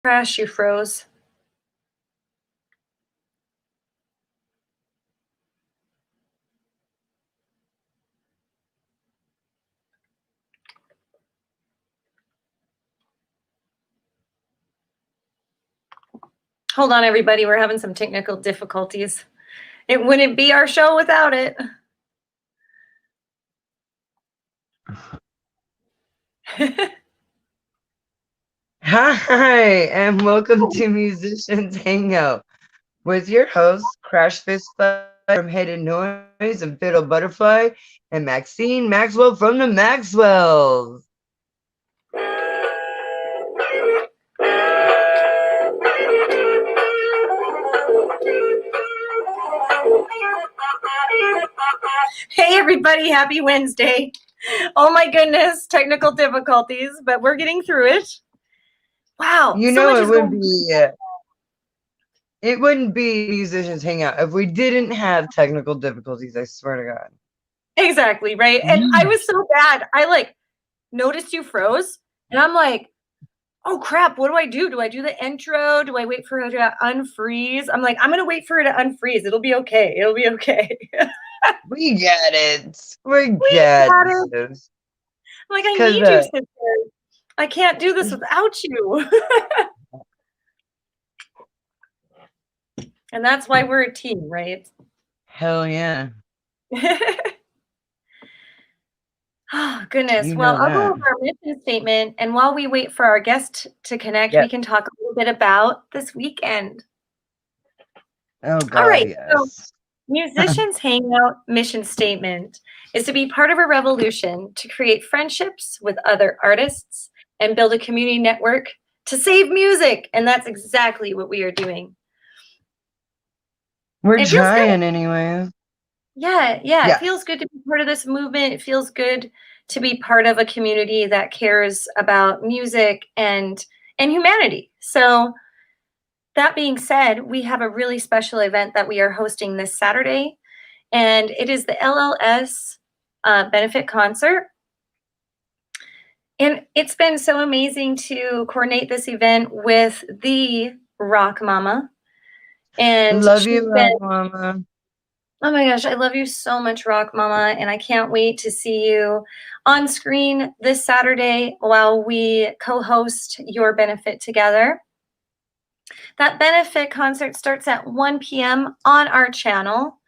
Crash, you froze. Hold on, everybody. We're having some technical difficulties. It wouldn't be our show without it. Hi, and welcome to Musicians Hangout with your hosts, Crash Fistfight from Hidden Noise and Fiddle Butterfly, and Maxine Maxwell from the Maxwells. Hey, everybody. Happy Wednesday. Oh, my goodness. Technical difficulties, but we're getting through it. Wow. You know, it wouldn't be Musicians Hangout if we didn't have technical difficulties, I swear to God. Exactly, right? And I was so bad. I noticed you froze, and I'm like, oh crap, what do I do? Do I do the intro? Do I wait for her to unfreeze? I'm like, I'm gonna wait for her to unfreeze. It'll be okay. It'll be okay. We get it. We get it. I'm like, I need you, sister. I can't do this without you. And that's why we're a team, right? Hell yeah. Oh, goodness. Well, I'll go over our mission statement. And while we wait for our guest to connect, we can talk a little bit about this weekend. Oh, God, all right. Yes. So, Musicians Hangout mission statement is to be part of a revolution to create friendships with other artists and build a community network to save music. And that's exactly what we are doing. We're trying anyway. Yeah. It feels good to be part of this movement. It feels good to be part of a community that cares about music and humanity. So that being said, we have a really special event that we are hosting this Saturday, and it is the LLS benefit concert. And it's been so amazing to coordinate this event with the Rock Mama. And love you, Rock Mama. Oh my gosh, I love you so much, Rock Mama, and I can't wait to see you on screen this Saturday while we co-host your benefit together. That benefit concert starts at 1 p.m. on our channel.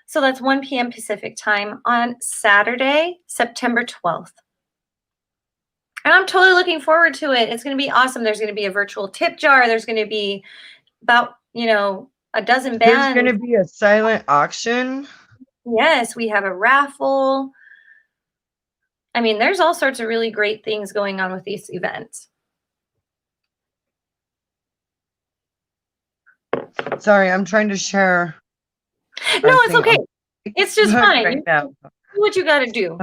So that's 1 p.m. Pacific time on Saturday, September 12th. And I'm totally looking forward to it. It's going to be awesome. There's going to be a virtual tip jar. There's going to be about, a dozen bands. There's going to be a silent auction. Yes, we have a raffle. I mean, there's all sorts of really great things going on with these events. Sorry, I'm trying to share. No, it's okay. It's just fine. Right now. Do what you got to do.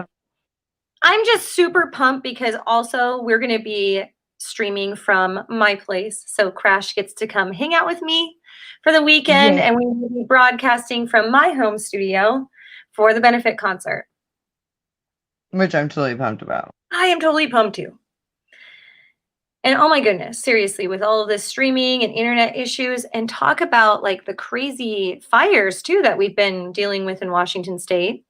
I'm just super pumped because also we're going to be streaming from my place. So Crash gets to come hang out with me for the weekend, and we will be broadcasting from my home studio for the benefit concert. Which I'm totally pumped about. I am totally pumped too. And oh my goodness, seriously, with all of this streaming and internet issues, and talk about the crazy fires too that we've been dealing with in Washington State.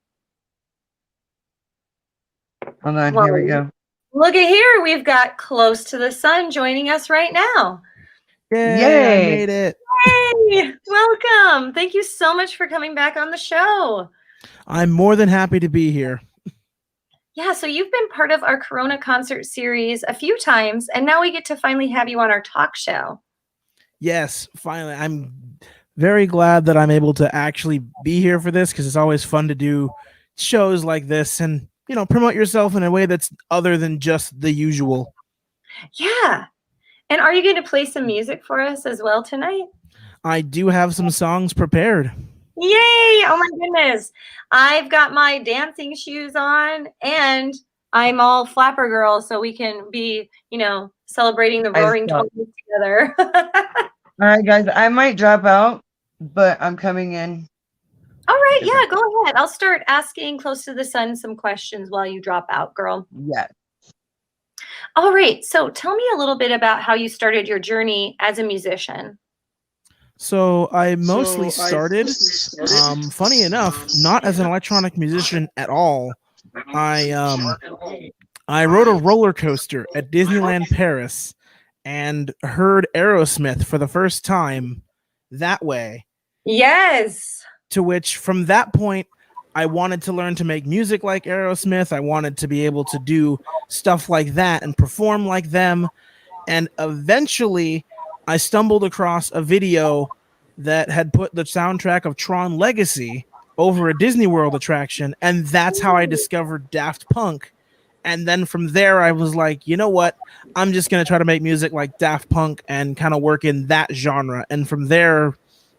Hold on, here we go. Look at here. We've got Close to the Sun joining us right now. Yay! I made it. Hey, welcome. Thank you so much for coming back on the show. I'm more than happy to be here. Yeah, so you've been part of our Corona concert series a few times, and now we get to finally have you on our talk show. Yes, finally. I'm very glad that I'm able to actually be here for this because it's always fun to do shows like this and, promote yourself in a way that's other than just the usual. Yeah. And are you going to play some music for us as well tonight? I do have some songs prepared. Yay! Oh my goodness. I've got my dancing shoes on and I'm all flapper girl so we can be, celebrating the Roaring 20s together. All right, guys, I might drop out, but I'm coming in. All right, yeah, go ahead. I'll start asking Close to the Sun some questions while you drop out, girl. Yes. All right. So tell me a little bit about how you started your journey as a musician. So I mostly started, funny enough, not as an electronic musician at all. I rode a roller coaster at Disneyland Paris and heard Aerosmith for the first time that way. Yes. To which, from that point, I wanted to learn to make music like Aerosmith. I wanted to be able to do stuff like that and perform like them. And eventually, I stumbled across a video that had put the soundtrack of Tron Legacy over a Disney World attraction. And that's how I discovered Daft Punk. And then from there, I was like, you know what? I'm just going to try to make music like Daft Punk and kind of work in that genre. And from there,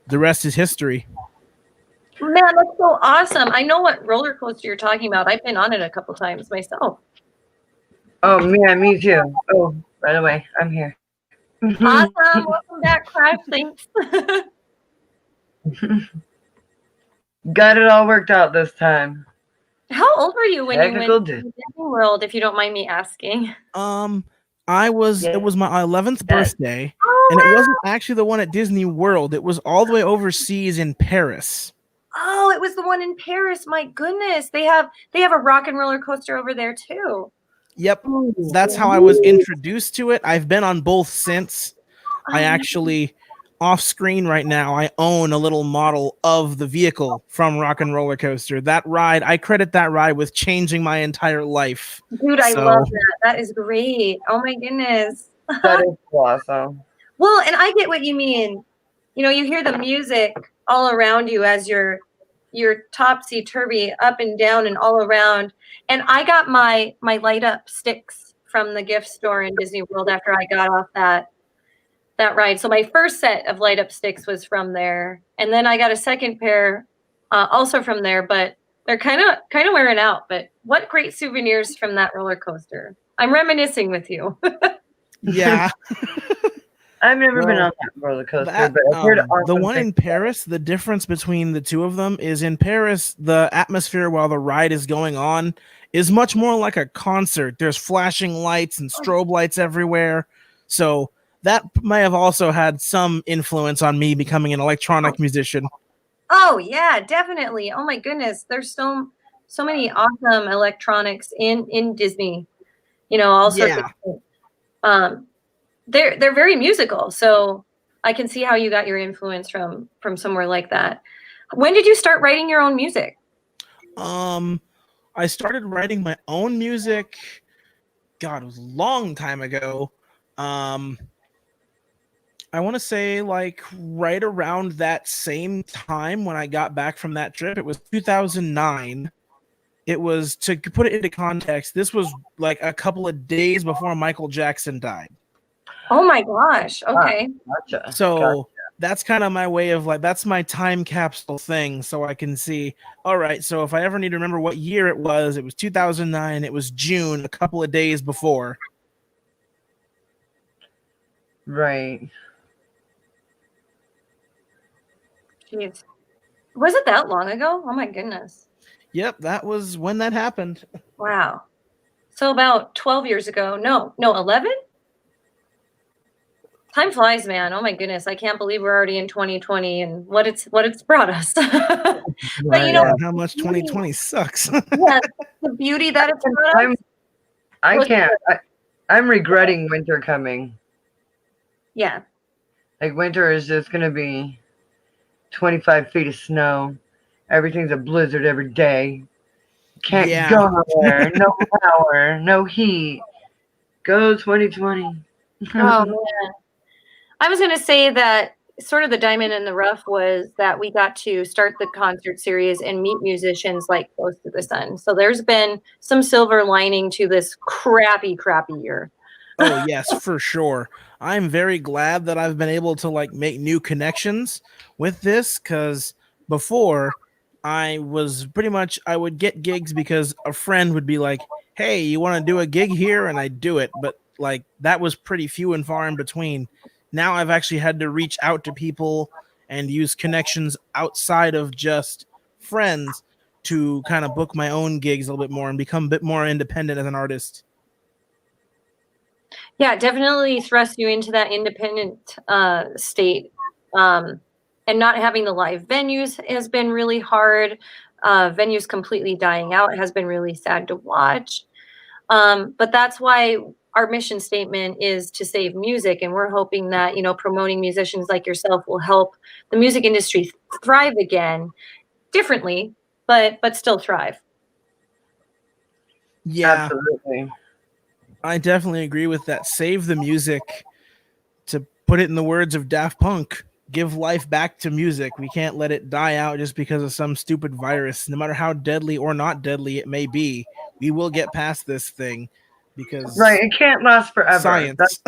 the rest is history. Man, that's so awesome. I know what roller coaster you're talking about. I've been on it a couple times myself. Oh, yeah, me too. Oh, by the way, I'm here. Awesome. Welcome back, Crash. Thanks. Got it all worked out this time. How old were you when Technical you went to Disney World, if you don't mind me asking? It was my 11th birthday, Oh, and wow. it wasn't actually the one at Disney World. It was all the way overseas in Paris. Oh, it was the one in Paris. My goodness. They have a rock and roller coaster over there too. Yep. That's how I was introduced to it. I've been on both since. I actually, off screen right now, I own a little model of the vehicle from Rock and Roller Coaster. That ride, I credit that ride with changing my entire life. Dude, I love that. That is great. Oh my goodness. That is awesome. Well, and I get what you mean. You know, you hear the music all around you as you're topsy-turvy up and down and all around. And I got my light up sticks from the gift store in Disney World after I got off that ride. So my first set of light up sticks was from there. And then I got a second pair also from there, but they're kind of wearing out. But what great souvenirs from that roller coaster. I'm reminiscing with you. Yeah. I've never been on that roller coaster, but I've heard the one in Paris, the difference between the two of them is in Paris, the atmosphere while the ride is going on is much more like a concert. There's flashing lights and strobe lights everywhere. So that may have also had some influence on me becoming an electronic musician. Oh yeah, definitely. Oh my goodness. There's so many awesome electronics in Disney. You know, all sorts of they're very musical, so I can see how you got your influence from somewhere like that. When did you start writing your own music? I started writing my own music. God, it was a long time ago. I want to say like right around that same time when I got back from that trip. It was 2009. It was, to put it into context, this was like a couple of days before Michael Jackson died. Oh my gosh. Okay. Gotcha. So that's kind of my way of like, that's my time capsule thing. So I can see, all right, so if I ever need to remember what year it was 2009. It was June, a couple of days before. Right. Jeez. Was it that long ago? Oh my goodness. Yep, that was when that happened. Wow. So about 12 years ago. No, 11? Time flies, man. Oh my goodness. I can't believe we're already in 2020 and what it's brought us. But you know how much 2020 sucks. Yeah, the beauty that it's brought us. I'm regretting winter coming. Yeah. Like winter is just gonna be 25 feet of snow. Everything's a blizzard every day. Can't go nowhere. No power. No heat. Go 2020. Oh man. I was going to say that sort of the diamond in the rough was that we got to start the concert series and meet musicians like close to the sun. So there's been some silver lining to this crappy year. Oh yes, for sure. I'm very glad that I've been able to like make new connections with this, because before I was pretty much, I would get gigs because a friend would be like, hey, you want to do a gig here? And I'd do it. But like that was pretty few and far in between. Now I've actually had to reach out to people and use connections outside of just friends to kind of book my own gigs a little bit more and become a bit more independent as an artist. Yeah, definitely thrust you into that independent state. And not having the live venues has been really hard. Venues completely dying out has been really sad to watch. But that's why our mission statement is to save music. And we're hoping that, promoting musicians like yourself will help the music industry thrive again differently, but still thrive. Yeah, Absolutely. I definitely agree with that. Save the music. To put it in the words of Daft Punk, give life back to music. We can't let it die out just because of some stupid virus. No matter how deadly or not deadly it may be, we will get past this thing because Right. It can't last forever. science.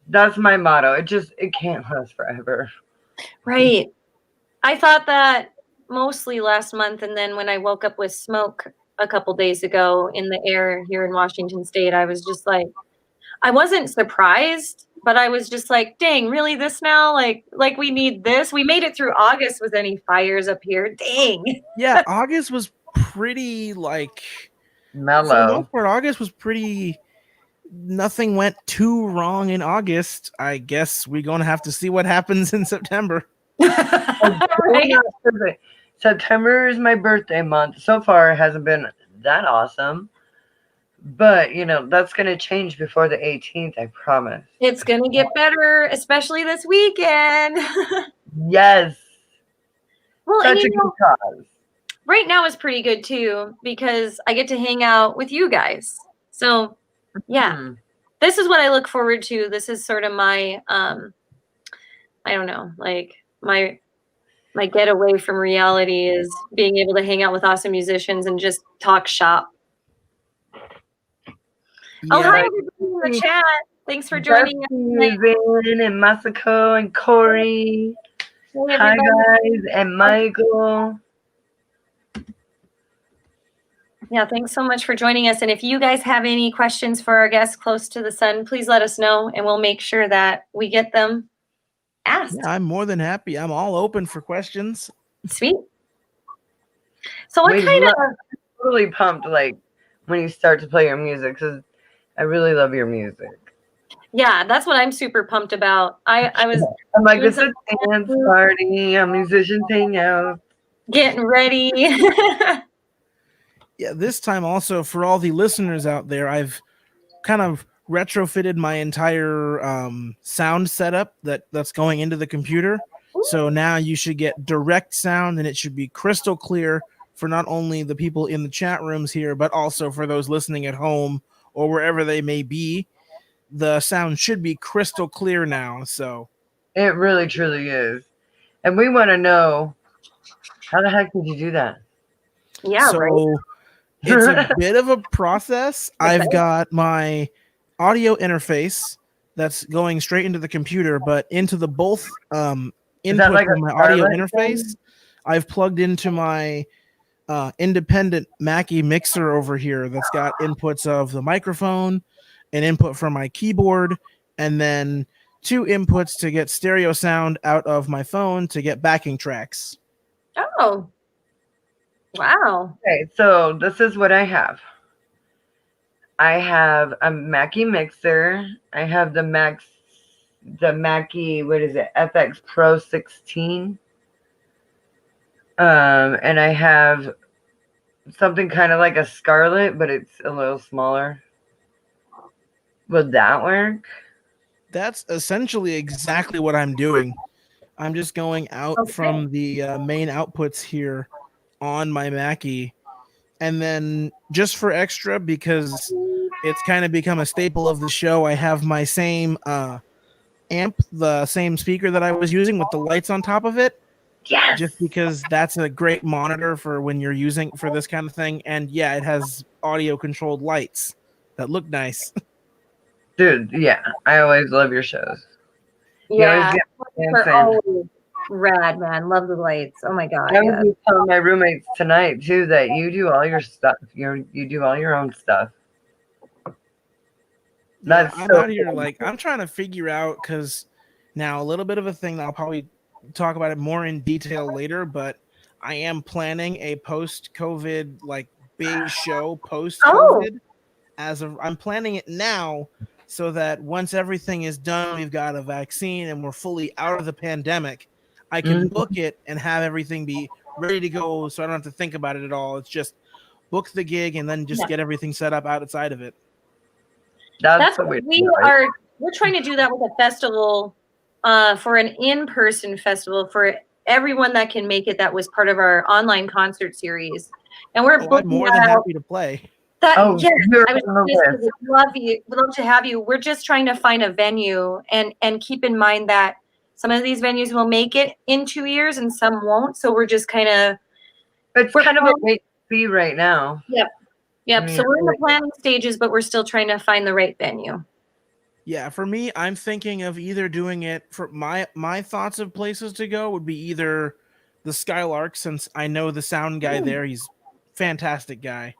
That's my motto. It can't last forever. Right. I thought that mostly last month, and then when I woke up with smoke a couple days ago in the air here in Washington State, I was just like, I wasn't surprised, but I was just like, dang, really this now? Like we need this. We made it through August with any fires up here. Dang. Yeah, August was pretty like for the Mellow. most part, August was pretty. Nothing went too wrong in August. I guess we're gonna have to see what happens in September. Right? September is my birthday month. So far, it hasn't been that awesome. But, that's going to change before the 18th, I promise. It's going to get better, especially this weekend. Yes. Well, Such and a good cause. right now is pretty good too because I get to hang out with you guys. So, yeah. This is what I look forward to. This is sort of my I don't know, like my getaway from reality is being able to hang out with awesome musicians and just talk shop. Oh, hi everybody in the chat. Thanks for joining us tonight. Vin and Masako and Corey. Hey, Hi everybody. guys and Michael. Yeah, thanks so much for joining us. And if you guys have any questions for our guests close to the sun, please let us know and we'll make sure that we get them asked. Yeah, I'm more than happy. I'm all open for questions. Sweet. So what kind of I'm really pumped like when you start to play your music because I really love your music. Yeah, that's what I'm super pumped about. I'm like, it's a dance party, a musician hang out. Getting ready. Yeah, this time also for all the listeners out there, I've kind of retrofitted my entire sound setup that's going into the computer. So now you should get direct sound and it should be crystal clear for not only the people in the chat rooms here, but also for those listening at home or wherever they may be. The sound should be crystal clear now. So it really truly is. And we want to know, how the heck did you do that? Yeah, so right. It's a bit of a process. I've got my audio interface that's going straight into the computer, but into the both inputs like of my audio interface, I've plugged into my independent Mackie mixer over here that's got inputs of the microphone, an input from my keyboard, and then 2 inputs to get stereo sound out of my phone to get backing tracks. Oh. Wow. Okay, so this is what I have. I have a Mackie mixer. I have the Mackie, what is it? FX Pro 16. And I have something kind of like a Scarlett, but it's a little smaller. Would that work? That's essentially exactly what I'm doing. I'm just going out from the main outputs here on my Mackie, and then just for extra, because it's kind of become a staple of the show, I have my same amp, the same speaker that I was using with the lights on top of it. Yes. Just because that's a great monitor for when you're using for this kind of thing, and yeah, it has audio controlled lights that look nice. Dude, yeah, I always love your shows. Yeah, they're always rad, man. Love the lights. Oh my god. I was just telling my roommates tonight too that you do all your stuff. You do all your own stuff. That's I'm out here like I'm trying to figure out, because now a little bit of a thing that I'll probably talk about it more in detail later, but I am planning a post-COVID like big show post-COVID. I'm planning it now so that once everything is done, we've got a vaccine and we're fully out of the pandemic, I can book it and have everything be ready to go so I don't have to think about it at all. It's just book the gig and then just get everything set up outside of it. That's what we're trying to do that with a festival, for an in-person festival for everyone that can make it. That was part of our online concert series, and we're I'm more than happy to play. Yes, I was would love to have you. We're just trying to find a venue, and keep in mind that some of these venues will make it in 2 years and some won't. So we're just kind of a wait see right now. Yep. So we're in the planning stages, but we're still trying to find the right venue. Yeah, for me, I'm thinking of either doing it for my thoughts of places to go would be either the Skylark, since I know the sound guy there. He's a fantastic guy.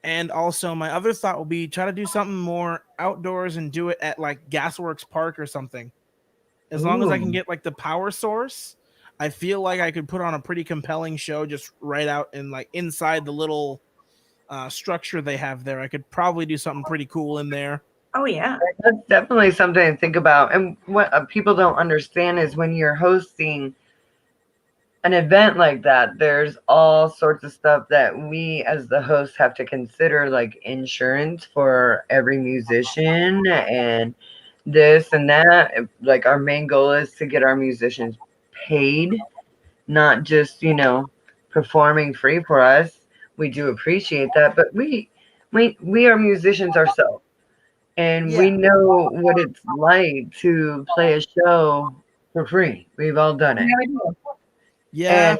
And also my other thought will be try to do something more outdoors and do it at like Gasworks Park or something. As long as I can get like the power source, I feel like I could put on a pretty compelling show just right out in like inside the little structure they have there. I could probably do something pretty cool in there. Oh yeah, that's definitely something to think about. And what people don't understand is when you're hosting an event like that, there's all sorts of stuff that we as the host have to consider, like insurance for every musician and this and that. Like our main goal is to get our musicians paid, not just, performing free for us. We do appreciate that, but we are musicians ourselves, and we know what it's like to play a show for free. We've all done it. Yeah.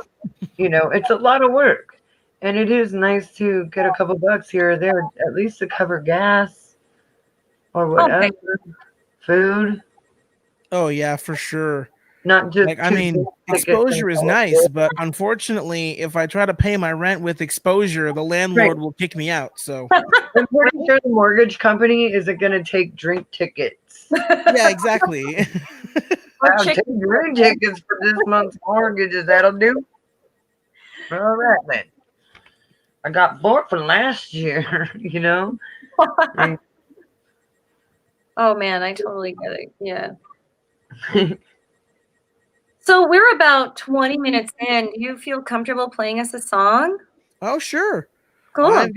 And, it's a lot of work, and it is nice to get a couple bucks here or there, at least to cover gas or whatever, food. Oh yeah, for sure. Not just exposure is nice, but unfortunately, if I try to pay my rent with exposure, the landlord will kick me out. So I'm pretty sure the mortgage company isn't going to take drink tickets. Yeah, exactly. I'll take drink tickets for this month's mortgages. That'll do. All right, then. I got bored for last year, Oh man, I totally get it. Yeah. So we're about 20 minutes in. Do you feel comfortable playing us a song? Oh, sure. Cool.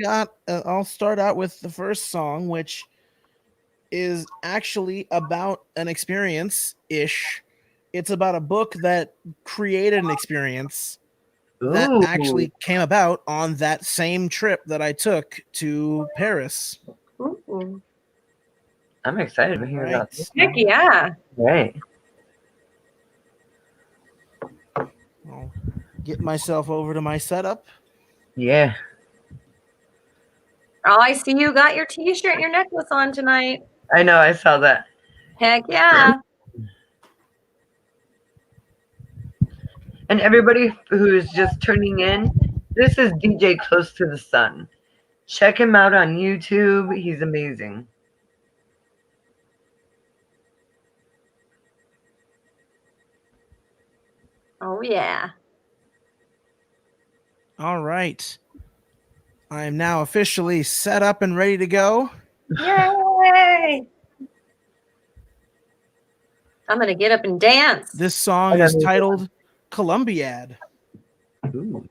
I'll start out with the first song, which is actually about an experience-ish. It's about a book that created an experience that actually came about on that same trip that I took to Paris. Ooh. I'm excited to hear about this. Heck yeah. Right. I'll get myself over to my setup. Yeah. Oh, I see you got your t-shirt and your necklace on tonight. I know, I saw that. Heck yeah. And everybody who's just tuning in, this is DJ Close to the Sun. Check him out on YouTube. He's amazing. Oh, yeah. All right. I am now officially set up and ready to go. Yay! I'm going to get up and dance. This song is titled Columbiad. Ooh.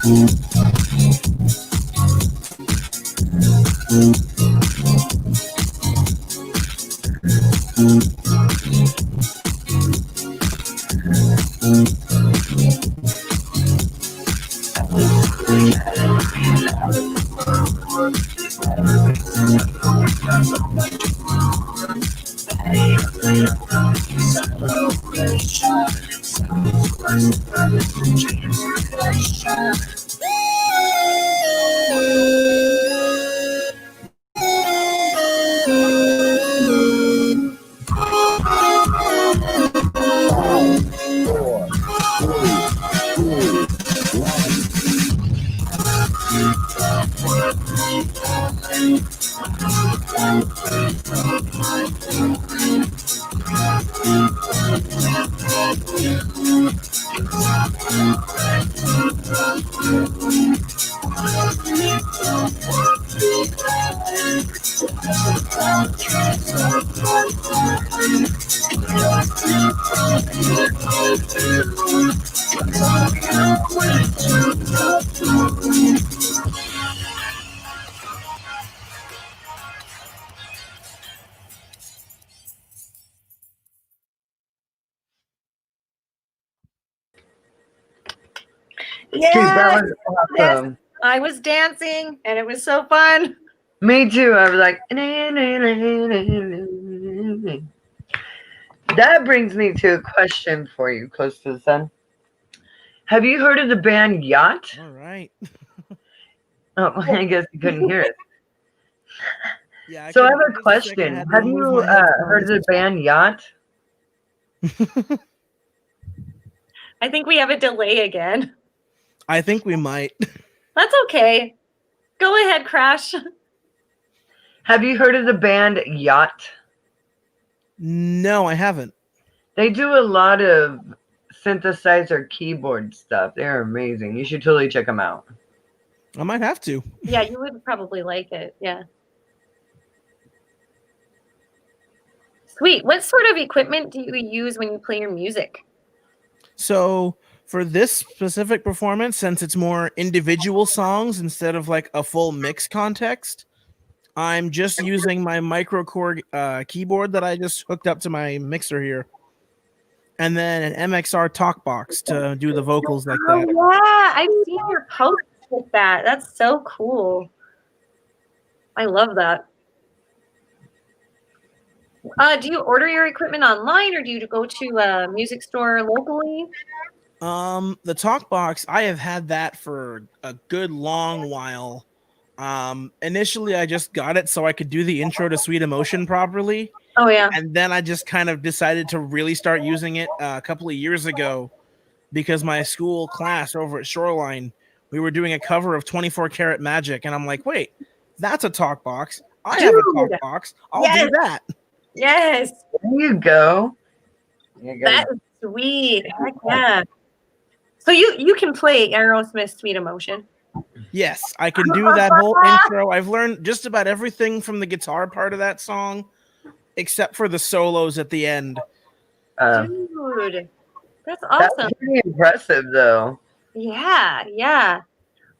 Dude, Yeah, that was awesome. I was dancing and it was so fun. Me too. I was like, that brings me to a question for you, close to the sun. Have you heard of the band Yacht? All right. Oh, I guess you couldn't hear it. Yeah. So I have just a a second, I question. had to Have remove you my heard of the band Yacht? I think we have a delay again. I think we might. That's okay. Go ahead, Crash. Have you heard of the band Yacht? No, I haven't. They do a lot of synthesizer keyboard stuff. They're amazing. You should totally check them out. I might have to. Yeah, you would probably like it. Yeah. Sweet. What sort of equipment do you use when you play your music? So for this specific performance, since it's more individual songs instead of like a full mix context, I'm just using my microKORG keyboard that I just hooked up to my mixer here. And then an MXR talk box to do the vocals like that. Oh, yeah. I've seen your posts with that. That's so cool. I love that. Do you order your equipment online or do you go to a music store locally? The talk box, I have had that for a good long while. Initially I just got it so I could do the intro to Sweet Emotion properly. Oh, yeah. And then I just kind of decided to really start using it a couple of years ago because my school class over at Shoreline, we were doing a cover of 24 Karat Magic. And I'm like, wait, that's a talk box. I have a talk box. I'll do that. Yes. There you go. That is sweet. Heck yeah. So you can play Aerosmith's Sweet Emotion. Yes, I can do that whole intro. I've learned just about everything from the guitar part of that song, except for the solos at the end. Dude, that's awesome. That's pretty impressive, though. Yeah, yeah.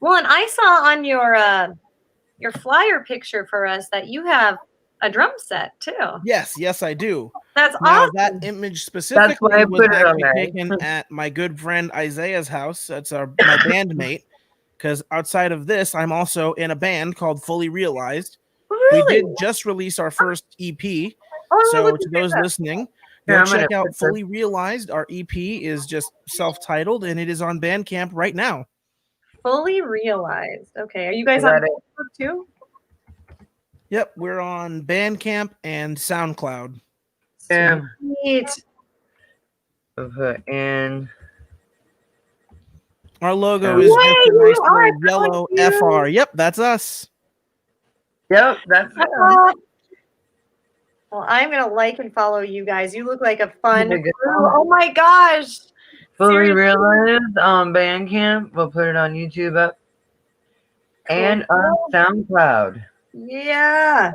Well, and I saw on your flyer picture for us that you have a drum set too. Yes, I do. That's Now, awesome. that image specifically why I was put it on actually there. taken at my good friend Isaiah's house. That's my bandmate. Because outside of this, I'm also in a band called Fully Realized. Really? We did just release our first EP. Oh, So to those listening, Here, go I'm gonna check out put this- Fully Realized. Our EP is just self-titled and it is on Bandcamp right now. Fully Realized. Okay. Are you guys Is on that it? Facebook too? Yep, we're on Bandcamp and SoundCloud. Yeah. Sweet. Put in. Our logo is just a nice little yellow FR. Yep, that's us. Yep, that's it. Well, I'm gonna like and follow you guys. You look like a fun There you crew. go. Oh my gosh. Fully Seriously. Realized on Bandcamp. We'll put it on YouTube up. And on SoundCloud. Yeah.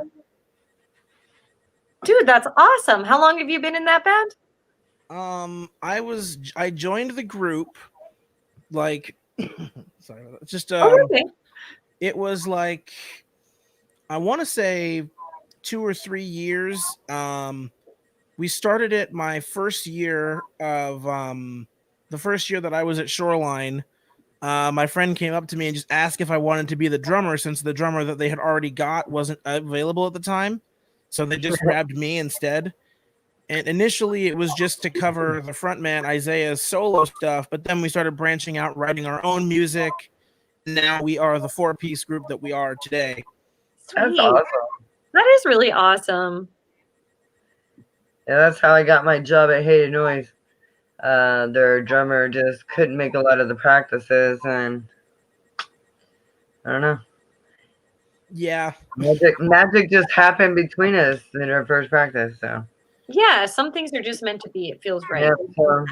Dude, that's awesome. How long have you been in that band? I joined the group like Sorry about that. Just Okay. it was like, I want to say 2 or 3 years. We started it my first year of the first year that I was at Shoreline. My friend came up to me and just asked if I wanted to be the drummer, since the drummer that they had already got wasn't available at the time. So they just grabbed me instead. And initially it was just to cover the frontman Isaiah's solo stuff, but then we started branching out, writing our own music. Now we are the 4-piece group that we are today. That's Sweet. awesome. That is really awesome. Yeah, that's how I got my job at Hated Noise. Their drummer just couldn't make a lot of the practices, and I don't know. Yeah. Magic just happened between us in our first practice. So Yeah, some things are just meant to be. It feels right. yeah, so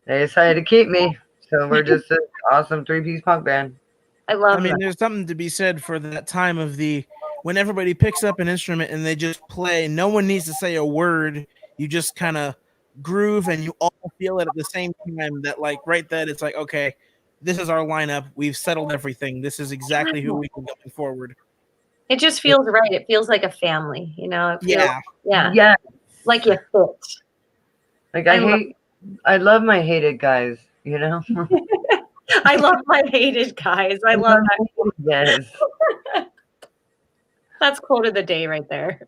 they decided to keep me. So we're just an awesome 3-piece punk band. I love I mean, that. there's something to be said for that time of the when everybody picks up an instrument and they just play. No one needs to say a word. You just kind of groove and you all feel it at the same time. That like right then, it's like, okay, this is our lineup. We've settled everything. This is exactly who we are going forward. It just feels right. It feels like a family, you know? It feels, Yeah. Yeah. like you fit. Like I love my hated guys, you know? I love my hated guys. I love that. Yes. That's quote of the day right there.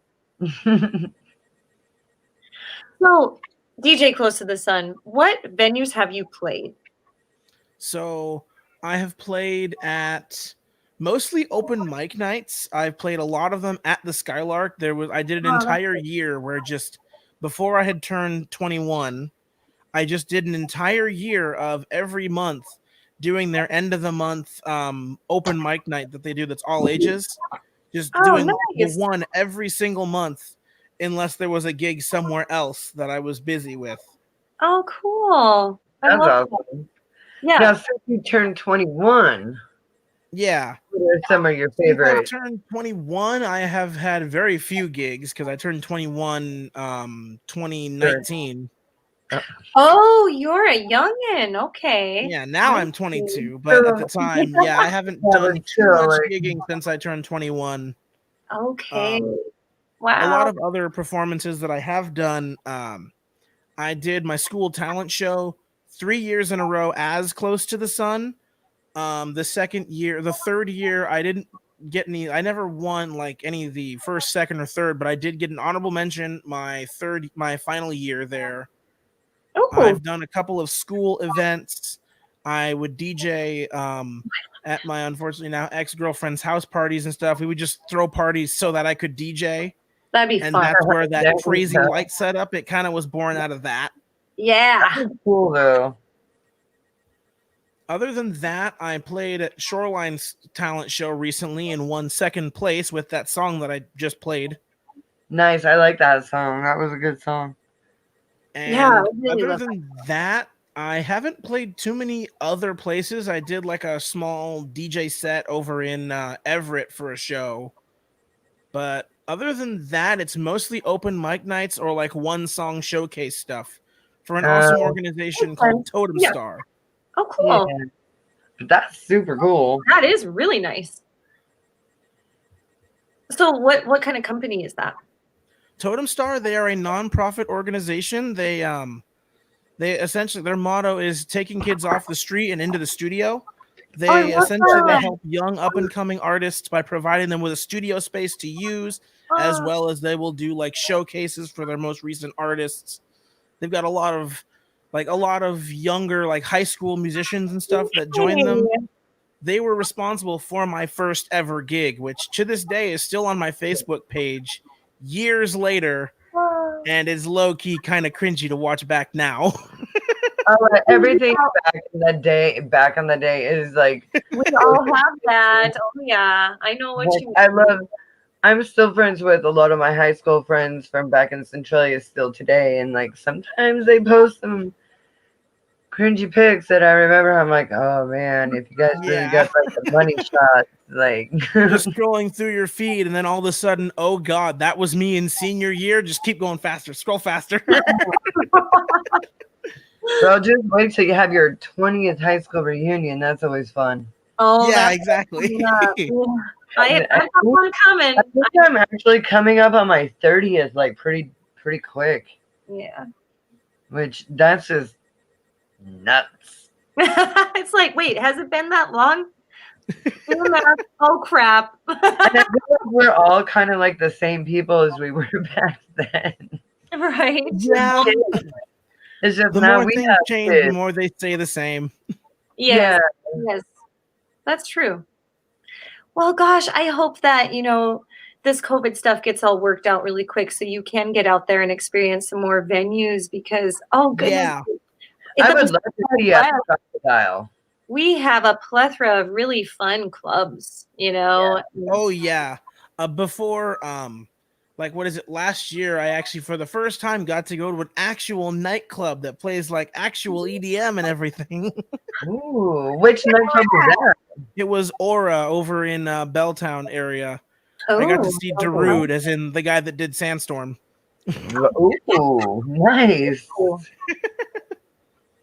So, DJ Close to the Sun, what venues have you played? So I have played at mostly open mic nights. I've played a lot of them at the Skylark. I did an entire year where just before I had turned 21, I just did an entire year of every month doing their end of the month open mic night that they do that's all ages. Just doing nice. one every single month unless there was a gig somewhere else that I was busy with. Oh, cool. I That's love awesome. that. Yeah. Now, since you turned 21, Yeah. what are some of your Since I favorites? turned 21, I have had very few gigs because I turned 21 2019. Oh, you're a youngin'. Okay. Yeah, now I'm 22, but at the time, yeah, I haven't done too much gigging since I turned 21. Okay. A Wow. lot of other performances that I have done. I did my school talent show 3 years in a row as Close to the Sun. The third year, I didn't get any. I never won like any of the first, second, or third, but I did get an honorable mention my final year there. Oh, I've done a couple of school events. I would DJ at my unfortunately now ex-girlfriend's house parties and stuff. We would just throw parties so that I could DJ. that'd be And fun. that's where that crazy light setup, it kind of was born out of that. Yeah. That's cool, though. Other than that, I played at Shoreline's talent show recently and won second place with that song that I just played. Nice. I like that song. That was a good song. And Yeah, I really other love than that, I haven't played too many other places. I did like a small DJ set over in Everett for a show. But other than that, it's mostly open mic nights or like one song showcase stuff for an awesome organization called Totem Yeah. Star. Oh, cool. Yeah. That's super cool. That is really nice. So what kind of company is that? Totem Star, they are a nonprofit organization. They essentially, their motto is taking kids off the street and into the studio. They essentially help young up and coming artists by providing them with a studio space to use, as well as they will do like showcases for their most recent artists. They've got a lot of younger like high school musicians and stuff that join them. They were responsible for my first ever gig, which to this day is still on my Facebook page years later, and is low-key kind of cringy to watch back now. Everything back in the day is like we all have that. Oh yeah, I know what you mean. I'm still friends with a lot of my high school friends from back in Centralia still today, and like sometimes they post some cringy pics that I remember. I'm like, oh man, if you guys really got like the money shot, like just scrolling through your feed, and then all of a sudden, oh god, that was me in senior year. Just keep going faster, scroll faster. Well, just wait till you have your 20th high school reunion. That's always fun. Oh, Yeah, that's exactly. coming up. Yeah. I And have one coming. I think I'm actually coming up on my 30th, like pretty quick, Yeah. which that's just nuts. It's like, wait, has it been that long? Do the math. Oh crap. And I feel like we're all kind of like the same people as we were back then. Right. Yeah. It's just The now more we things have change, the kids. more they stay the same. Yes. Yeah. Yes. That's true. Well, gosh, I hope that, this COVID stuff gets all worked out really quick so you can get out there and experience some more venues because, oh goodness. Yeah. I would love to see a crocodile. We have a plethora of really fun clubs, Oh yeah. Before like what is it? Last year I actually for the first time got to go to an actual nightclub that plays like actual EDM and everything. Ooh, which nightclub was that? It was Aura over in Belltown area. Oh, I got to see Darude, as in the guy that did Sandstorm. Ooh, nice.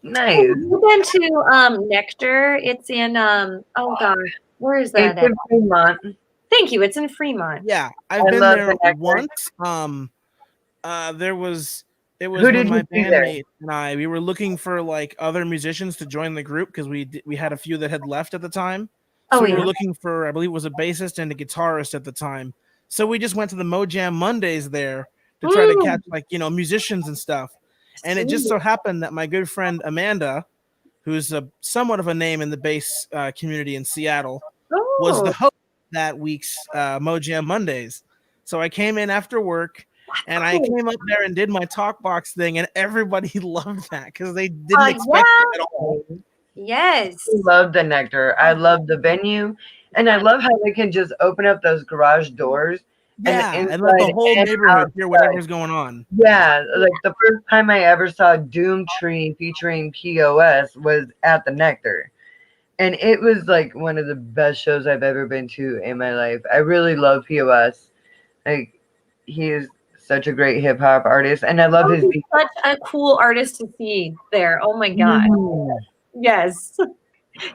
Nice. You've been to Nectar. It's in oh gosh, where is that It's in at? Fremont. Thank you. It's in Fremont. Yeah, I've I been love there the Nectar. once. It was Who when did my you see there? bandmate and we were looking for like other musicians to join the group because we had a few that had left at the time. So Oh, we were yeah. looking for, I believe it was a bassist and a guitarist at the time. So we just went to the Mojam Mondays there to try to catch like, musicians and stuff. And it just so happened that my good friend Amanda, who's somewhat of a name in the bass community in Seattle, was the host of that week's Mojam Mondays. So I came in after work and I came up there and did my talk box thing, and everybody loved that because they didn't expect it at all. Yes. I love the Nectar. I love the venue. And I love how they can just open up those garage doors. Yeah, and and let the whole neighborhood hear outside. whatever's going on. Yeah, like the first time I ever saw Doomtree featuring POS was at the Nectar. And it was like one of the best shows I've ever been to in my life. I really love POS. Like, he is such a great hip hop artist, and I love his beat. Such a cool artist to see there. Oh my god. Yes.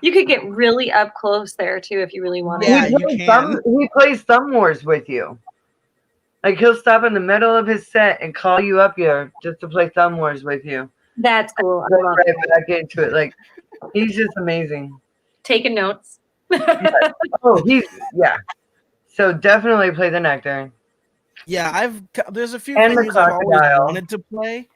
You could get really up close there too if you really wanted. Yeah, you can. He plays Thumb Wars with you. Like, he'll stop in the middle of his set and call you up here just to play Thumb Wars with you. That's cool. I Go love right that. back into it. Like, he's just amazing. Taking notes. Oh, yeah. So definitely play the Nectar. Yeah, there's a few And the venues I've always Crocodile. wanted to play,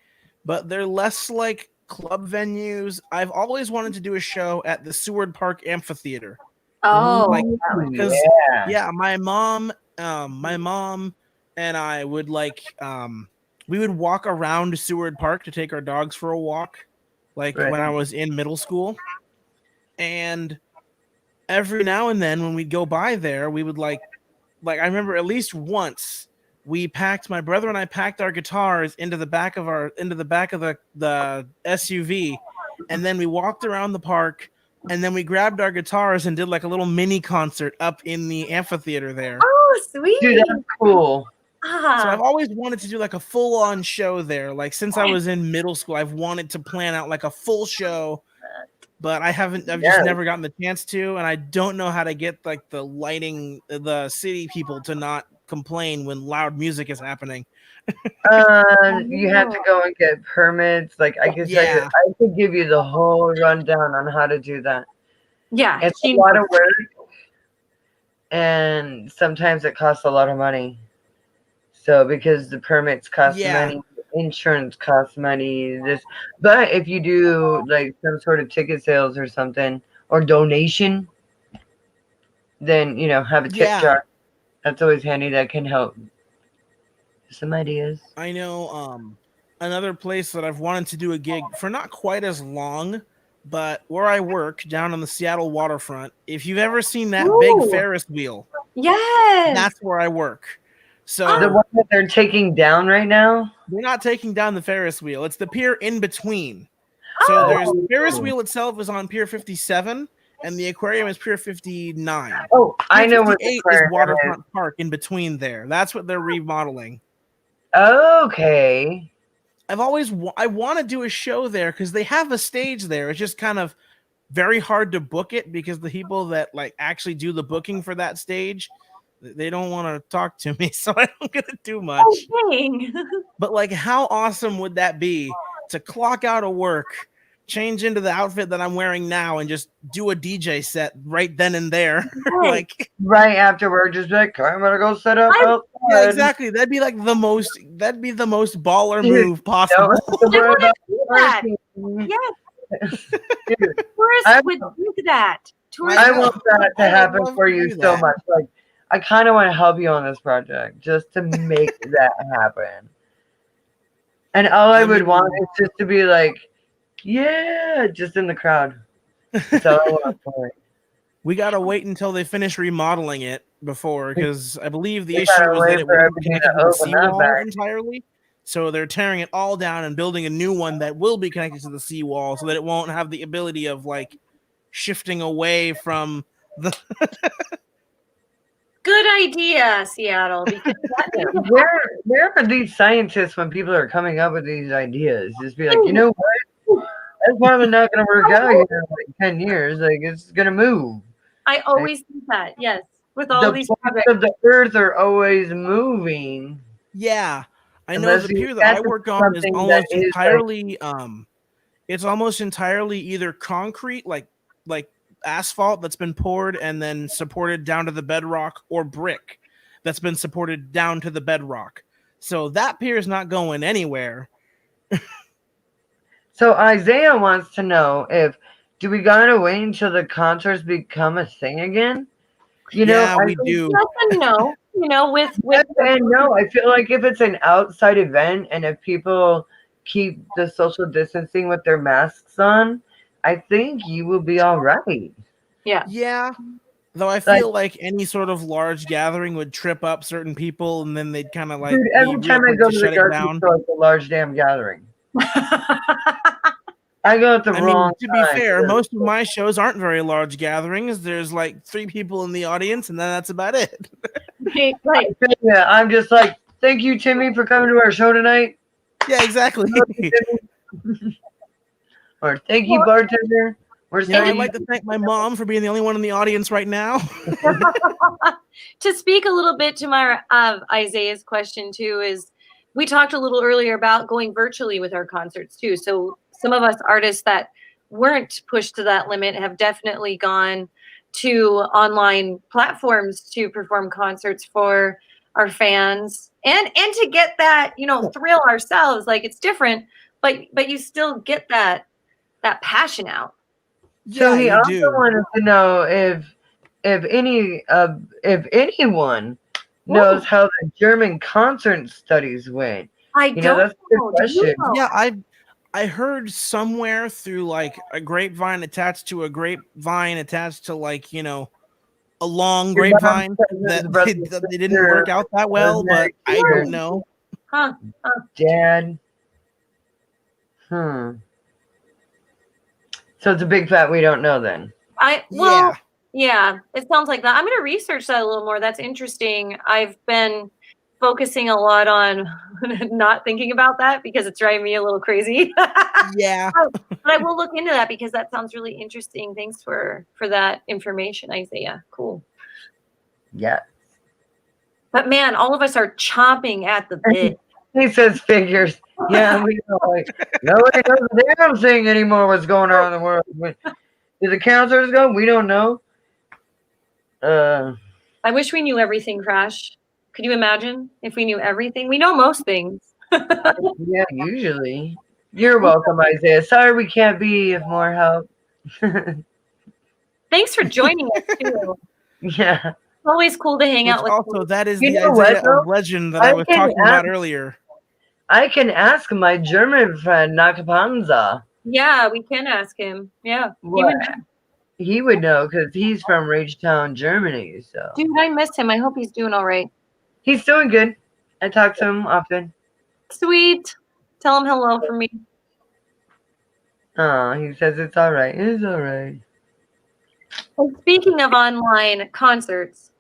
but they're less like club venues. I've always wanted to do a show at the Seward Park Amphitheater. Oh, Because yeah. my mom and I would we would walk around Seward Park to take our dogs for a walk, like Right. when I was in middle school. And every now and then when we'd go by there, we would like I remember at least once my brother and I packed our guitars into the back of the SUV, and then we walked around the park, and then we grabbed our guitars and did like a little mini concert up in the amphitheater there. Oh, sweet. Dude, that's cool. So I've always wanted to do like a full-on show there. Like since I was in middle school, I've wanted to plan out like a full show, but I've just never gotten the chance to, and I don't know how to get like the city people to not complain when loud music is happening. You have to go and get permits. Like, I could tell you, I could give you the whole rundown on how to do that. Yeah. It's a lot of work, and sometimes it costs a lot of money. So because the permits cost money, insurance costs money, but if you do like some sort of ticket sales or something or donation, then have a tip jar. That's always handy. That can help. Some ideas. I know another place that I've wanted to do a gig for not quite as long, but where I work down on the Seattle waterfront. If you've ever seen that big Ferris wheel, that's where I work. So the one that they're taking down right now? They're not taking down the Ferris wheel. It's the pier in between. So there's the Ferris wheel itself is on Pier 57, and the aquarium is Pier 59. Oh, Pier I know what 58 is Waterfront Park in between there. That's what they're remodeling. Okay. I want to do a show there because they have a stage there. It's just kind of very hard to book it because the people that like actually do the booking for that stage, they don't want to talk to me, so I don't get to do much. Oh, dang. But like, how awesome would that be to clock out of work, change into the outfit that I'm wearing now, and just do a DJ set right then and there? Like right afterward, just be like, I'm gonna go set up outside. Yeah, exactly. That'd be like the most baller Dude, move possible. Don't I worry want to about do that. parking. Yes. Dude, Tourists I- would do that. Tourists I want that to I would happen love for to you do so that. much. Like, I kind of want to help you on this project just to make that happen. And all I would want is just to be like, yeah, just in the crowd. That's all I want for it. We gotta wait until they finish remodeling it before, because I believe the We issue gotta was wait that it for wasn't everything connected to to the open up seawall back. entirely. So they're tearing it all down and building a new one that will be connected to the seawall, so that it won't have the ability of like shifting away from the. Good idea, Seattle. Because Where are these scientists when people are coming up with these ideas? Just be like, you know what? That's probably not going to work out here in like 10 years. Like, it's going to move. I always think that. Yes, with all The these points projects. of the earth are always moving. Yeah, I know Unless the you pier that I catch work on is something that almost is, like- entirely it's almost entirely either concrete, like asphalt that's been poured and then supported down to the bedrock, or brick that's been supported down to the bedrock. So that pier is not going anywhere. So Isaiah wants to know if, do we gotta wait until the concerts become a thing again? You know, Yeah, I we think do. Yes and no. You know, with yes and no. I feel like if it's an outside event and if people keep the social distancing with their masks on, I think you will be all right. Yeah. Though I feel like any sort of large gathering would trip up certain people, and then they'd kind of like Dude, be every real time I quick go to to the shut it grocery down. store, it's a large damn gathering. I go at the I wrong mean, to be time. fair, most of my shows aren't very large gatherings. There's like 3 people in the audience, and then that's about it. right. Yeah, I'm just like, thank you, Timmy, for coming to our show tonight. Yeah, exactly. Or thank you, bartender. We're You know, I'd sending like to thank my mom for being the only one in the audience right now. To speak a little bit to my Isaiah's question too, is we talked a little earlier about going virtually with our concerts too. So some of us artists that weren't pushed to that limit have definitely gone to online platforms to perform concerts for our fans and to get that, you know, thrill ourselves. Like, it's different, but you still get that passion out. So Yeah, he you also do. wanted to know if anyone knows how the German concert studies went. I You know, don't that's a good know. Do you question. know? Yeah, I heard somewhere through like a grapevine attached to a grapevine attached to like, you know, a long Your grapevine brother's that brother, they didn't work out that well, but I don't know. Huh? Dad. So it's a big fat we don't know then. Yeah, it sounds like that. I'm going to research that a little more. That's interesting. I've been focusing a lot on not thinking about that because it's driving me a little crazy. Yeah. But I will look into that because that sounds really interesting. Thanks for that information, Isaiah. Cool. Yeah. But man, all of us are chomping at the bit. He says figures. Yeah, we know. Like, nobody knows the damn thing anymore. What's going on in the world? Did the concerts go? We don't know. I wish we knew everything, Crash. Could you imagine if we knew everything? We know most things. Yeah, usually. You're welcome, Isaiah. Sorry we can't be of more help. Thanks for joining us too. Yeah. It's always cool to hang out with Also, you. that is You the know what, Isaiah though? of legend that I was can talking about earlier. I can ask my German friend Nakapanza. Yeah, we can ask him. Yeah. He would know because he's from Ragetown, Germany. So Dude, I miss him. I hope he's doing all right. he's doing good. I talk to him often. Sweet. Tell him hello for me. Oh, he says it's all right. It's all right. And speaking of online concerts,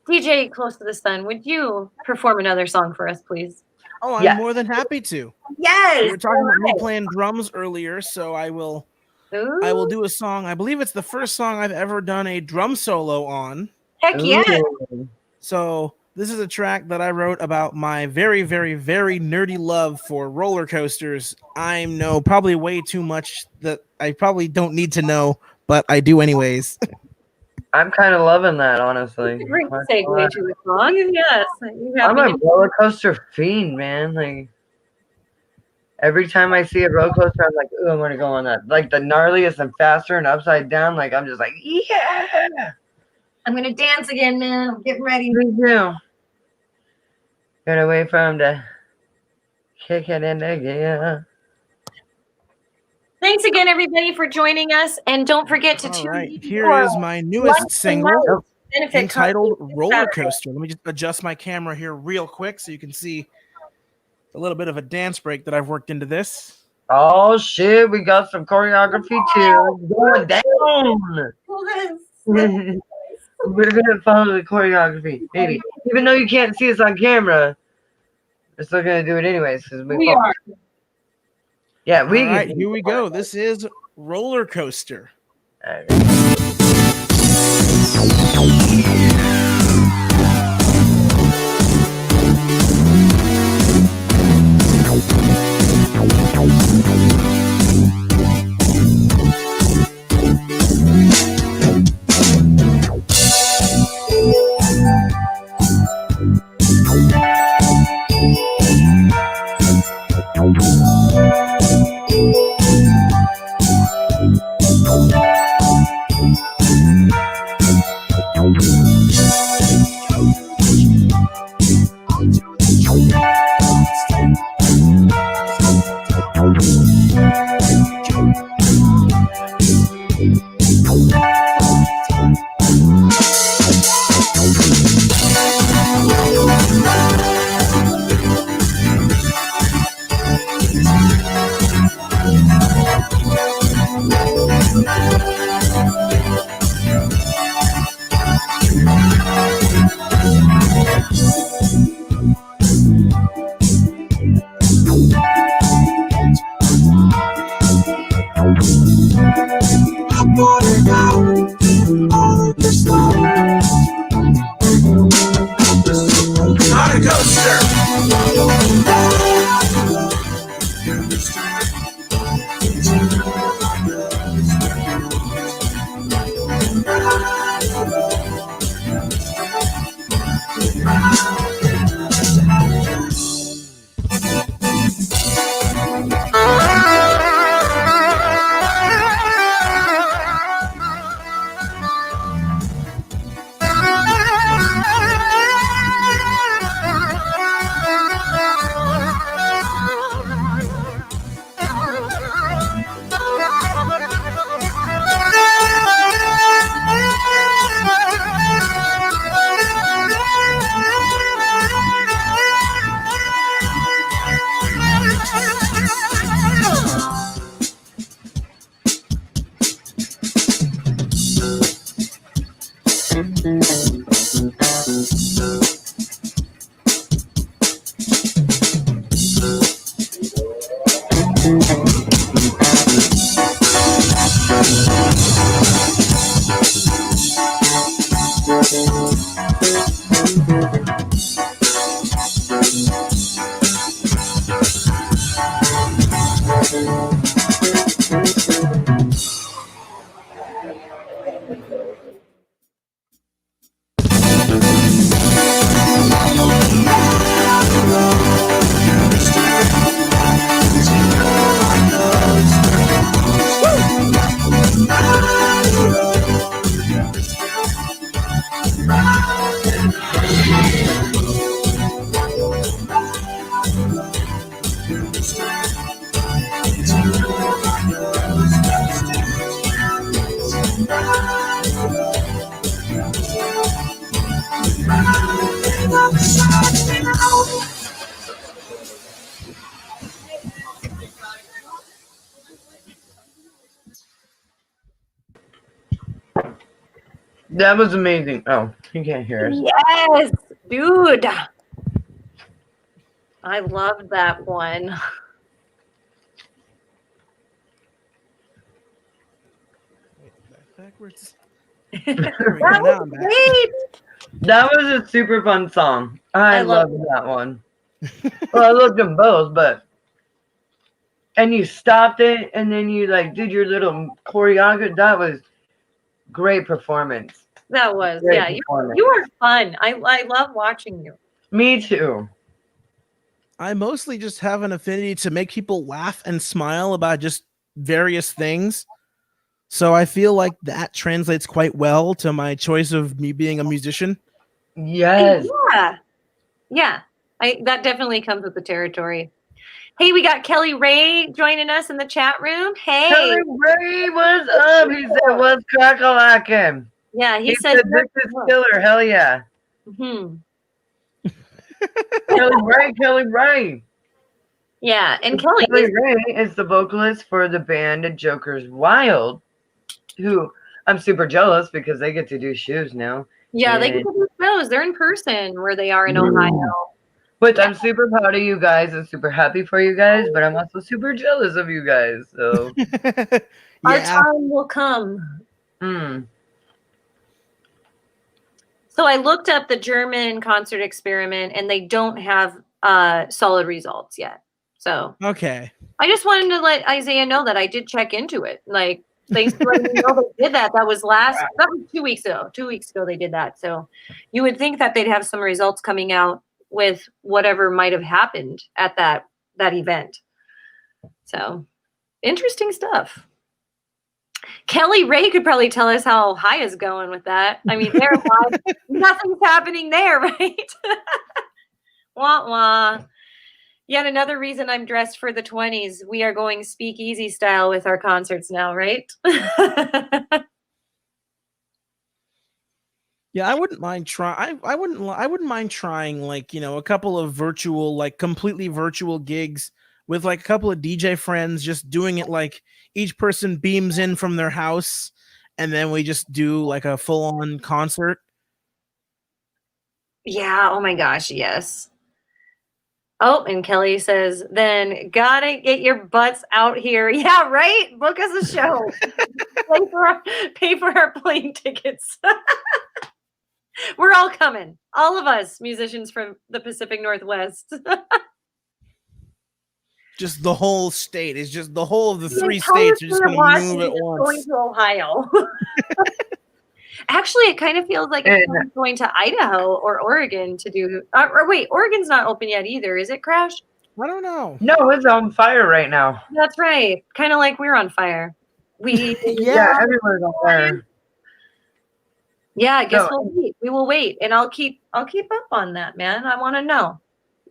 DJ Close to the Sun, would you perform another song for us, please? Oh, I'm Yeah. more than happy to. Yes. We were talking about me alright. playing drums earlier, so I will Ooh, do a song. I believe it's the first song I've ever done a drum solo on. heck yeah. Ooh. So this is a track that I wrote about my very, very, very nerdy love for roller coasters. I know probably way too much that I probably don't need to know, but I do anyways. I'm kind of loving that, honestly. It's a great segue to the song. Yes. You have I'm me a roller coaster fiend, man. Like every time I see a roller coaster, I'm like, "Ooh, I'm gonna go on that." Like the gnarliest and faster and upside down. Like I'm just like, yeah. I'm going to dance again now. Getting ready. Me too. Gotta wait for him to kick it in again. Thanks again, everybody, for joining us. And don't forget to All tune right, in here for is my newest Lunch single Tonight benefit entitled concert this Roller Saturday. Coaster. Let me just adjust my camera here real quick so you can see a little bit of a dance break that I've worked into this. Oh shit, we got some choreography too. Going down. We're gonna follow the choreography, maybe. Even though you can't see us on camera, we're still gonna do it anyways because We are. Yeah, we All right, can. here we go. This is Roller Coaster. That was amazing. Oh, you can't hear us. Yes, dude. I love that one. Wait, backwards. That There we go. Now was I'm back. great. That was a super fun song. I love loved that one. Well, I loved them both, but and you stopped it and then you like did your little choreography. That was great performance. That was, Great yeah. performance. You are fun. I love watching you. Me too. I mostly just have an affinity to make people laugh and smile about just various things. So I feel like that translates quite well to my choice of me being a musician. Yes. Yeah. Yeah. That definitely comes with the territory. Hey, we got Kelly Ray joining us in the chat room. Hey. Kelly Ray, what's up? He said, what's crack-a-lackin'? Yeah, he He said said, this is killer. Hell yeah. hmm. Kelly Ray. Yeah, and Kelly Ray is the vocalist for the band Joker's Wild, who I'm super jealous because they get to do shows now. Yeah, they get to do shows. They're in person where they are in Ohio. Which I'm super proud of you guys and super happy for you guys, but I'm also super jealous of you guys. So Our time will come. So I looked up the German concert experiment, and they don't have solid results yet. So okay, I just wanted to let Isaiah know that I did check into it. Like, thanks for letting me know they did that. That was 2 weeks ago. 2 weeks ago they did that. So you would think that they'd have some results coming out with whatever might have happened at that event. So interesting stuff. Kelly Ray could probably tell us how high is going with that. I mean, nothing's happening there, right? Wah wah. Yet another reason I'm dressed for the 20s. We are going speakeasy style with our concerts now, right? Yeah, I wouldn't mind trying. I wouldn't mind trying like, a couple of virtual, like completely virtual gigs with like a couple of DJ friends, just doing it like each person beams in from their house and then we just do like a full-on concert. Yeah, oh my gosh, yes. Oh, and Kelly says, then gotta get your butts out here. Yeah, right? Book us a show. pay for our plane tickets. We're all coming. All of us musicians from the Pacific Northwest. Just the whole state. It's just the whole of the 3 states are just going to move at once. Going to Ohio. Actually, it kind of feels like it's going to Idaho or Oregon to do. Or wait, Oregon's not open yet either. Is it, Crash? I don't know. No, it's on fire right now. That's right. Kind of like we're on fire. Yeah, everyone's on fire. Yeah, I guess we'll wait. We will wait, and I'll keep up on that, man. I want to know.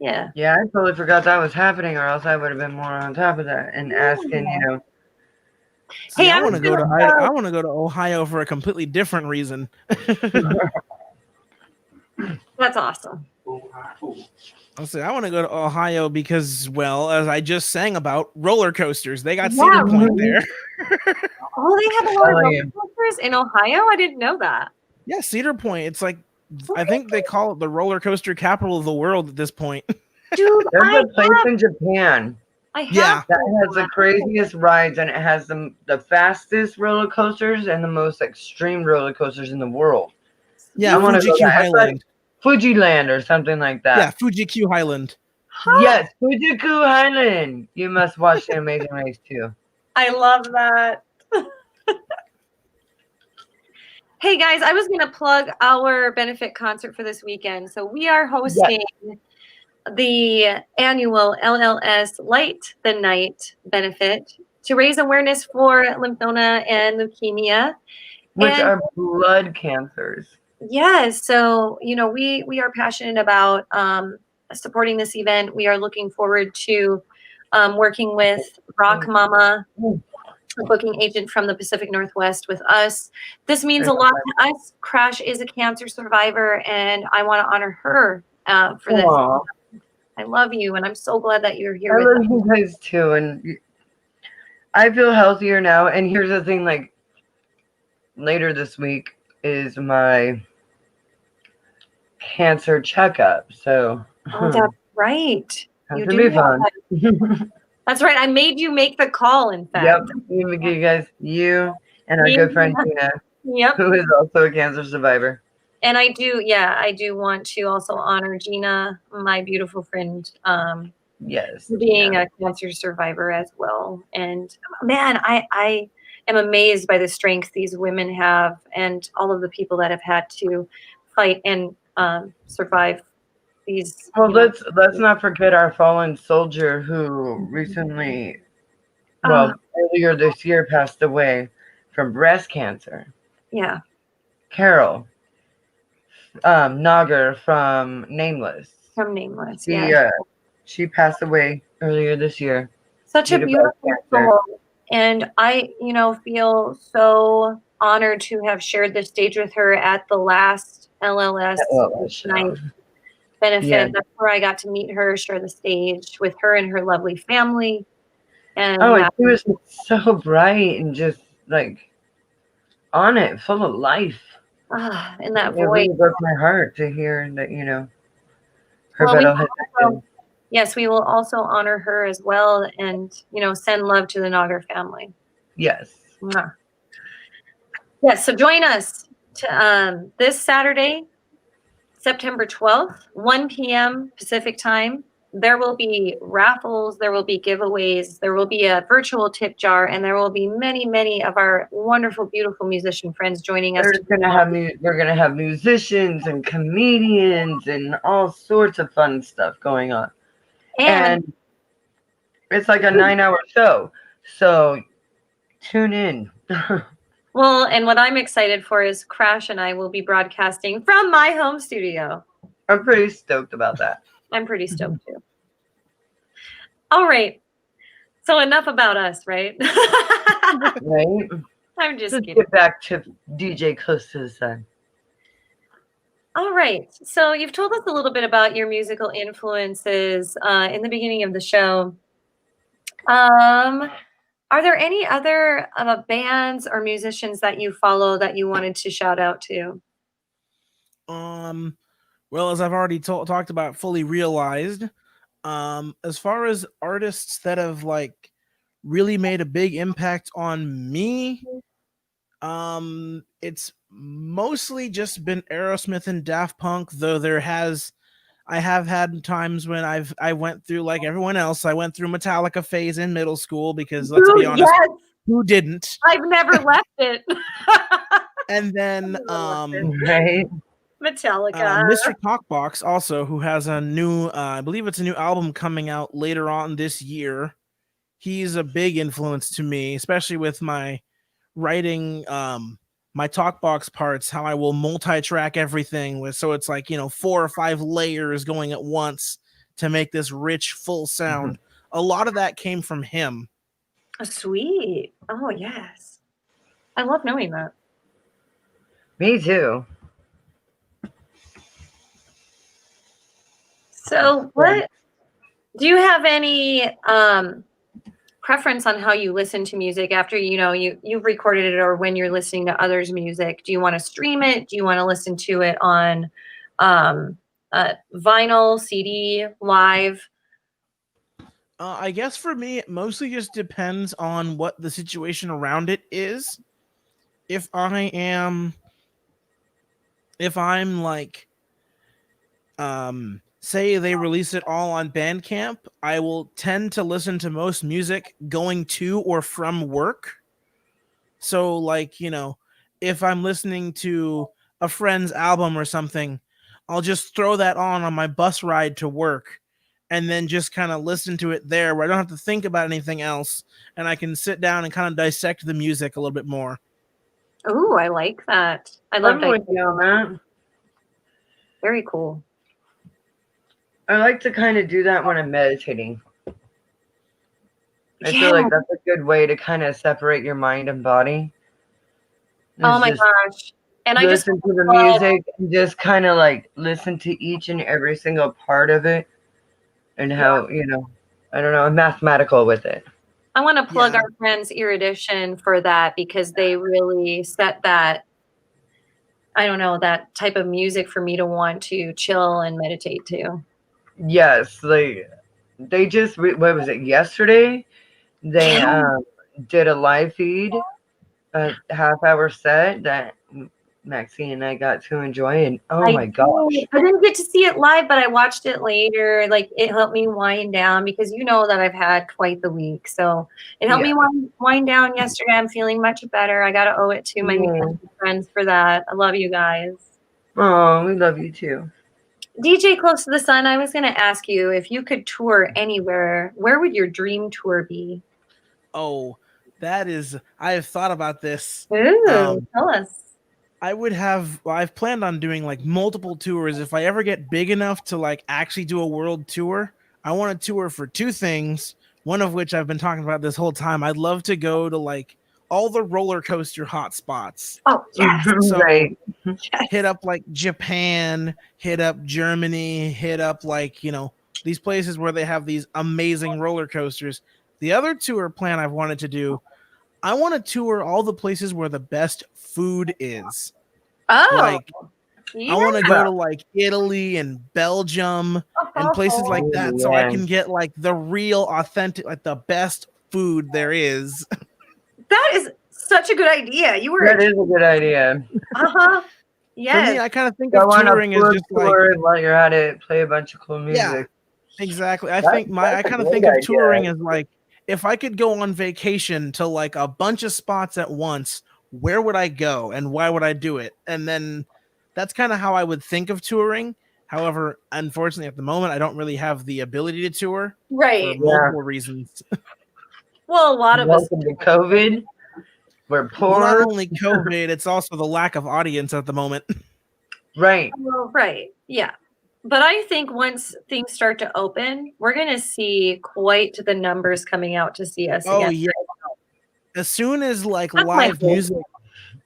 Yeah. Yeah, I totally forgot that was happening, or else I would have been more on top of that and asking, See, hey, I want to go to I want to go to Ohio for a completely different reason. That's awesome. I'll say I want to go to Ohio because, well, as I just sang about, roller coasters. They got Cedar Point there. Oh, they have a lot of roller coasters in Ohio? I didn't know that. Yeah, Cedar Point. It's like, I think they call it the roller coaster capital of the world at this point. Dude, there's a place in Japan that has the craziest rides, and it has the fastest roller coasters and the most extreme roller coasters in the world. Yeah, Fuji-Q Highland. Fujiland or something like that. Yeah, Fuji-Q Highland. Yes, Fuji-Q Highland. You must watch The Amazing Race too. I love that. Hey guys, I was going to plug our benefit concert for this weekend. So we are hosting the annual LLS Light the Night benefit to raise awareness for lymphoma and leukemia. Which are blood cancers. Yes. So, we are passionate about supporting this event. We are looking forward to working with Rock Mama, a booking agent from the Pacific Northwest, with us. This means a lot to us. Crash is a cancer survivor, and I want to honor her for this. I love you, and I'm so glad that you're here. I love you guys too, and I feel healthier now. And here's the thing, like later this week is my cancer checkup. So that's right. You to be do. fun. That's right. I made you make the call, in fact. Yep. You guys, you and our good friend Tina, Yep. who is also a cancer survivor. And I do want to also honor Gina, my beautiful friend, Yes. being Tina. a cancer survivor as well. And man, I am amazed by the strength these women have and all of the people that have had to fight and survive these. Well, you know, let's not forget our fallen soldier who recently, well, earlier this year passed away from breast cancer. yeah. Carol Nagar from Nameless. From Nameless. She Yeah. she passed away earlier this year. Such due a to beautiful breast cancer. soul. And I, feel so honored to have shared this stage with her at the last LLS night benefit. Yeah. That's where I got to meet her, share the stage with her and her lovely family. And Oh, and she was so bright and just like on it, full of life. and that It voice. really broke my heart to hear that, her Well, battle had ended. yes, we will also honor her as well and, send love to the Nagar family. Yes. Mwah. Yes, so join us this Saturday, September 12th, 1 p.m. Pacific time. There will be raffles, there will be giveaways, there will be a virtual tip jar, and there will be many, many of our wonderful, beautiful musician friends joining us. We're gonna have musicians and comedians and all sorts of fun stuff going on. And it's like a 9-hour show. So tune in. Well, and what I'm excited for is Crash and I will be broadcasting from my home studio. I'm pretty stoked about that. I'm pretty stoked too. All right. So enough about us, right? Right? I'm just Let's kidding. get back to DJ Close to the Sun. All right. So you've told us a little bit about your musical influences in the beginning of the show. Are there any other bands or musicians that you follow that you wanted to shout out to? Well, as I've already talked about, Fully Realized. As far as artists that have like really made a big impact on me, it's mostly just been Aerosmith and Daft Punk, though I have had times when I went through, like everyone else, I went through Metallica phase in middle school because let's be honest, yes. who didn't? I've never left it. And then Right? Metallica. Mr. Talkbox also, who has a new I believe it's a new album coming out later on this year. He's a big influence to me, especially with my writing my talkbox parts, how I will multi-track everything with, so it's like 4 or 5 layers going at once to make this rich full sound. A lot of that came from him. Sweet. Oh yes, I love knowing that. Me too. So what do you have any preference on how you listen to music after you've recorded it, or when you're listening to others' music? Do you want to stream it? Do you want to listen to it on vinyl, CD, live? I guess for me, it mostly just depends on what the situation around it is. If I'm like, say they release it all on Bandcamp, I will tend to listen to most music going to or from work. So like, if I'm listening to a friend's album or something, I'll just throw that on my bus ride to work and then just kind of listen to it there, where I don't have to think about anything else, and I can sit down and kind of dissect the music a little bit more. Oh, I like that. I love I'm with you on that. Very cool. I like to kind of do that when I'm meditating. I feel like that's a good way to kind of separate your mind and body. Oh my gosh. And I just listen to the music and just kind of like listen to each and every single part of it and how, I don't know, I'm mathematical with it. I want to plug our friends Erudition for that, because they really set that, I don't know, that type of music for me to want to chill and meditate to. Yes, like they just what was it yesterday? They did a live feed, a half-hour set that Maxine and I got to enjoy, and oh I my gosh, did. I didn't get to see it live, but I watched it later. Like it helped me wind down because you know that I've had quite the week. So it helped me wind down yesterday. I'm feeling much better. I gotta owe it to my friends for that. I love you guys. Oh, we love you too. DJ Close to the Sun, I was gonna ask you if you could tour anywhere, where would your dream tour be? Oh, that is, I have thought about this. Ooh, tell us. I've planned on doing like multiple tours. If I ever get big enough to like actually do a world tour, I want to tour for two things. One of which I've been talking about this whole time. I'd love to go to like all the roller coaster hot spots. Oh, yes. So Right. hit up like Japan, hit up Germany, hit up like, you know, these places where they have these amazing roller coasters. The other tour plan I've wanted to do, I want to tour all the places where the best food is. Oh, Like, yeah. I want to go to like Italy and Belgium and places like that so I can get like the real authentic, like the best food there is. That is such a good idea. You were That is a good idea. Yes. For me, I kind of think Go of on a touring as tour just like, while you're at it, play a bunch of cool music. yeah, exactly. I That's kind a of think great of touring idea. as like, if I could go on vacation to like a bunch of spots at once, where would I go and why would I do it? And then that's kind of how I would think of touring. However, unfortunately, at the moment, I don't really have the ability to tour Right. for multiple reasons. Well, a lot of us. Welcome to COVID. We're Well, not poor. only COVID, it's also the lack of audience at the moment. Right. Well, right. Yeah. But I think once things start to open, we're going to see quite the numbers coming out to see us Oh, again. yeah. As soon as like That's my live hope. music,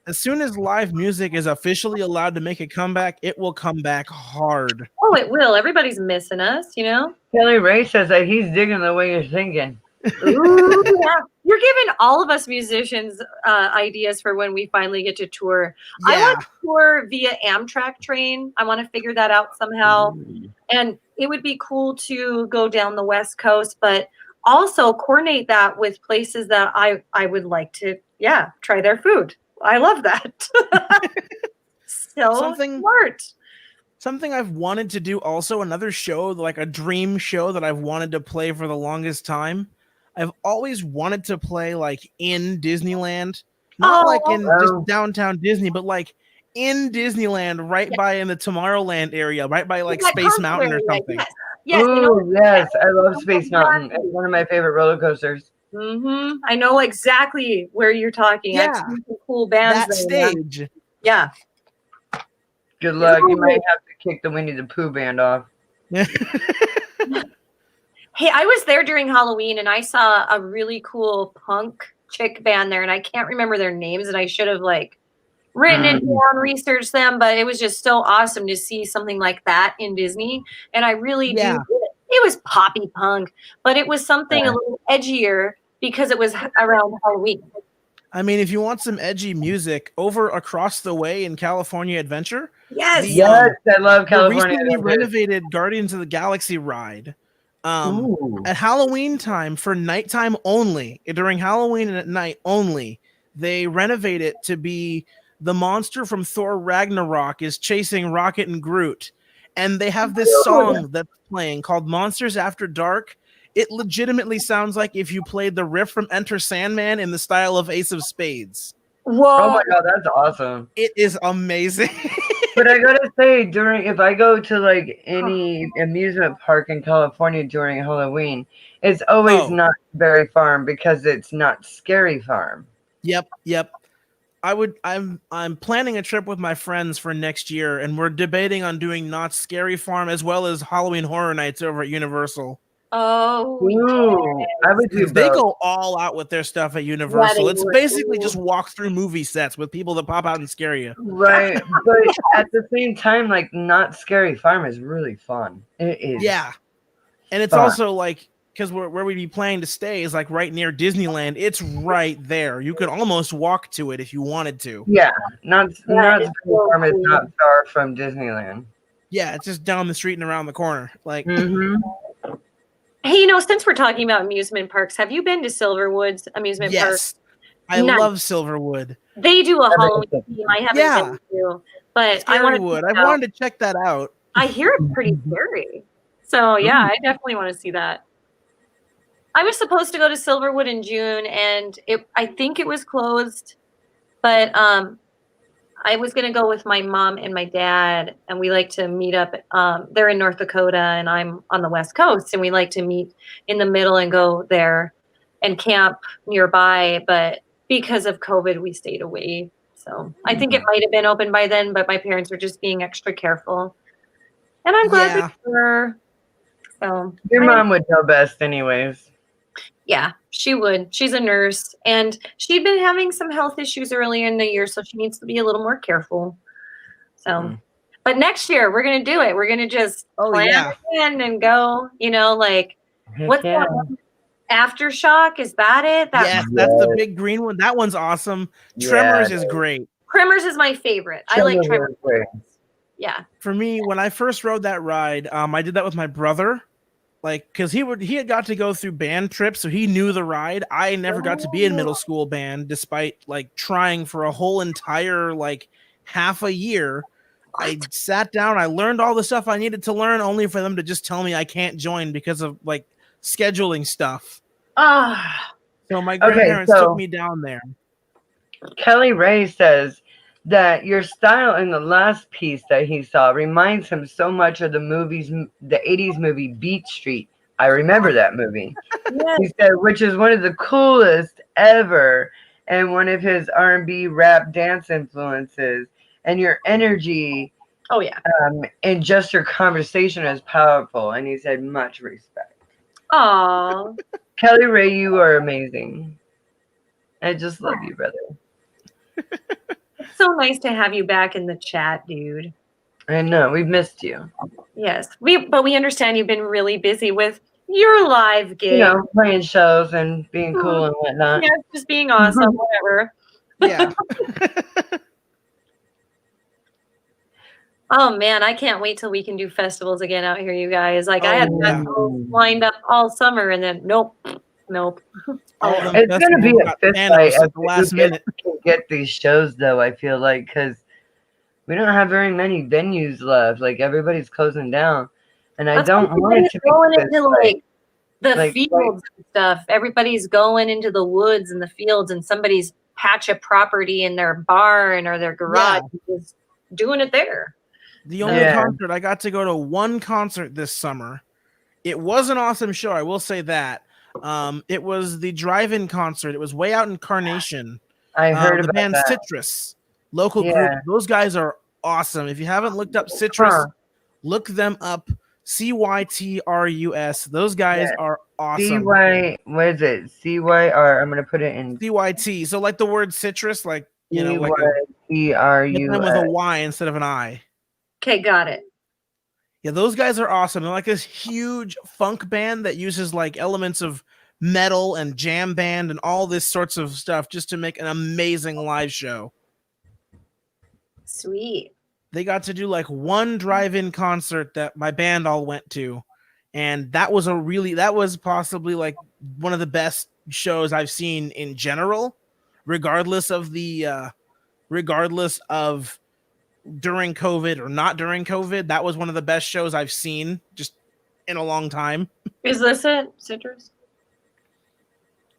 as soon as live music is officially allowed to make a comeback, it will come back hard. Oh, it will. Everybody's missing us, you know? Kelly Ray says that he's digging the way you're thinking. Ooh, yeah. You're giving all of us musicians ideas for when we finally get to tour. Yeah. I want to tour via Amtrak train. I want to figure that out somehow. And it would be cool to go down the West Coast, but also coordinate that with places that I would like to, try their food. I love that. So smart. Something I've wanted to do also, another show, like a dream show that I've wanted to play for the longest time. I've always wanted to play like in Disneyland, not like in just downtown Disney, but like in Disneyland, right by in the Tomorrowland area, right by like Space Mountain or something. Yes, Ooh, yes, I love Space Mountain. It's one of my favorite roller coasters. I know exactly where you're talking. Yeah, I've seen some cool bands that there, stage. Yeah. Good luck. You might have to kick the Winnie the Pooh band off. Hey, I was there during Halloween and I saw a really cool punk chick band there, and I can't remember their names, and I should have like written it down, researched them, but it was just so awesome to see something like that in Disney. And I really do. It was poppy punk, but it was something a little edgier because it was around Halloween. I mean, if you want some edgy music, over across the way in California Adventure. Yes, I love California. The recently renovated Guardians of the Galaxy ride. At Halloween time, for nighttime only, during Halloween and at night only, they renovate it to be the monster from Thor Ragnarok is chasing Rocket and Groot. And they have this song that's playing called Monsters After Dark. It legitimately sounds like if you played the riff from Enter Sandman in the style of Ace of Spades. Whoa. Oh my God, that's awesome. It is amazing. But I gotta say, if I go to like any amusement park in California during Halloween, it's always not very farm because it's not scary farm. Yep. I'm planning a trip with my friends for next year, and we're debating on doing Not Scary Farm as well as Halloween Horror Nights over at Universal. Oh, I would do both. They go all out with their stuff at Universal. It's basically just walk through movie sets with people that pop out and scare you. Right, but at the same time, like Not Scary Farm is really fun. It is. Yeah, and it's also like because where we'd be planning to stay is like right near Disneyland. It's right there. You could almost walk to it if you wanted to. Yeah, Not Scary Farm is not far from Disneyland. Yeah, it's just down the street and around the corner. Like. Hey, since we're talking about amusement parks, have you been to Silverwoods amusement park? Yes. I Nice. love Silverwood. They do a I've been Halloween to theme. I haven't Yeah. been to, but I want to. Scarywood. I wanted to check that out. I hear it's pretty scary. So yeah, I definitely want to see that. I was supposed to go to Silverwood in June, and I think it was closed, but I was gonna go with my mom and my dad, and we like to meet up. They're in North Dakota, and I'm on the West Coast, and we like to meet in the middle and go there and camp nearby. But because of COVID, we stayed away. So I think it might have been open by then, but my parents were just being extra careful, and I'm glad Yeah. they were. So Your I- mom would know best, anyways. Yeah, she would. She's a nurse, and she'd been having some health issues earlier in the year, so she needs to be a little more careful. So, but next year we're gonna do it. We're gonna just plan it in and go. What's Yeah. that one? Aftershock? Is that it? Yes, that's the big green one. That one's awesome. Tremors is great. Tremors is my favorite. I like Tremors. Yeah. For me, when I first rode that ride, I did that with my brother. Like, because he had got to go through band trips, so he knew the ride. I never got to be in middle school band, despite like trying for a whole entire like half a year. I sat down, I learned all the stuff I needed to learn, only for them to just tell me I can't join because of like scheduling stuff. So my grandparents took me down there. Kelly Ray says that your style in the last piece that he saw reminds him so much of the 80s movie Beat Street. I remember that movie. Yes. He said, which is one of the coolest ever, and one of his R&B rap dance influences. And your energy, and just your conversation is powerful. And he said, much respect. Aw. Kelly Ray, you are amazing. I just love you, brother. It's so nice to have you back in the chat, dude. I know, we've missed you. Yes, but we understand you've been really busy with your live gig. Playing shows and being cool and whatnot. Yeah, just being awesome, whatever. Yeah. Oh man, I can't wait till we can do festivals again out here, you guys. Like I had festivals lined up all summer, and then nope. It's gonna be a fist fight at the last minute. Can get these shows though. I feel like because we don't have very many venues left. Like everybody's closing down, and I don't want it to be going into like the fields and stuff. Everybody's going into the woods and the fields, and somebody's patch of property in their barn or their garage is doing it there. The only concert I got to go to one concert this summer. It was an awesome show, I will say that. It was the drive-in concert. It was way out in Carnation. I heard the about band that. Citrus, local group. Those guys are awesome. If you haven't looked up Citrus, look them up. CYTRUS. Those guys are awesome. What is it? CYR. I'm gonna put it in CYT. So like the word citrus, like like CYTRUS with a Y instead of an I. Okay, got it. Yeah, those guys are awesome. They're like this huge funk band that uses like elements of metal and jam band and all this sorts of stuff just to make an amazing live show. Sweet. They got to do like one drive-in concert that my band all went to, and that was possibly like one of the best shows I've seen in general, regardless of during COVID or not during COVID. That was one of the best shows I've seen just in a long time. Is this it, Citrus?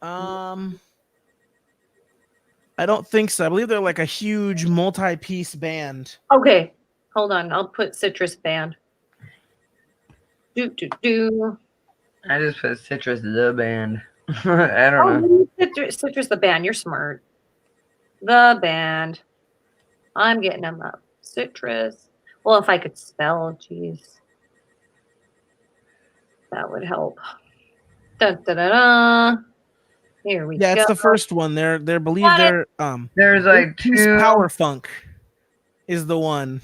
I don't think so. I believe they're like a huge multi-piece band. Okay, hold on. I'll put Citrus band. I just put Citrus the band. I don't know. Citrus the band. You're smart. The band. I'm getting them up. Citrus. Well, if I could spell, geez. That would help. Dun, da, da, da. Here we go. Yeah, it's the first one. There's like two Power Funk is the one.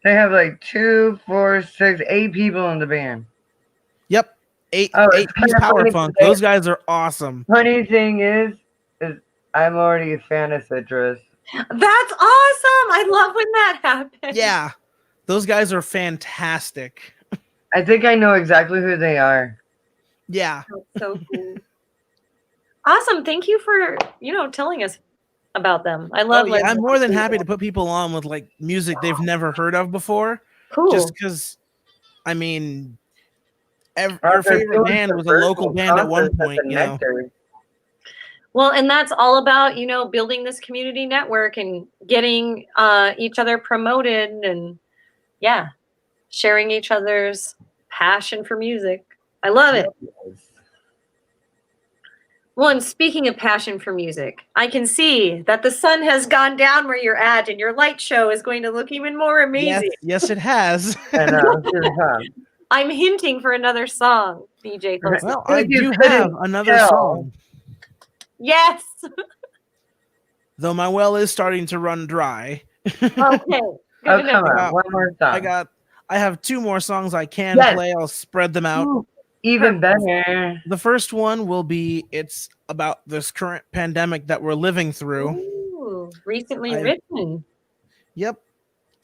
They have like 2, 4, 6, 8 people in the band. Yep. Eight piece Power Funk. Those guys are awesome. Funny thing is I'm already a fan of Citrus. That's awesome. I love when that happens. Yeah. Those guys are fantastic. I think I know exactly who they are. Yeah. That's so cool. Awesome. Thank you for, telling us about them. I love yeah, I'm learning more than about happy to people. put people on with like music they've never heard of before. Just Cool. because, I mean, your They're favorite doing band some was a local virtual band at one concerts at point, the you know. Nectar. Well, and that's all about, building this community network and getting each other promoted and yeah, sharing each other's passion for music. I love it. Well, and speaking of passion for music, I can see that the sun has gone down where you're at and your light show is going to look even more amazing. Yes, it has. And I'm hinting for another song, DJ. Well, If I you do couldn't have another tell. song, Yes. though my well is starting to run dry. Okay. Oh, Good come enough. on. One more song. I have two more songs I can Yes. play. I'll spread them out. Ooh, even better. The first one will be it's about this current pandemic that we're living through. Ooh, recently I- written. Yep.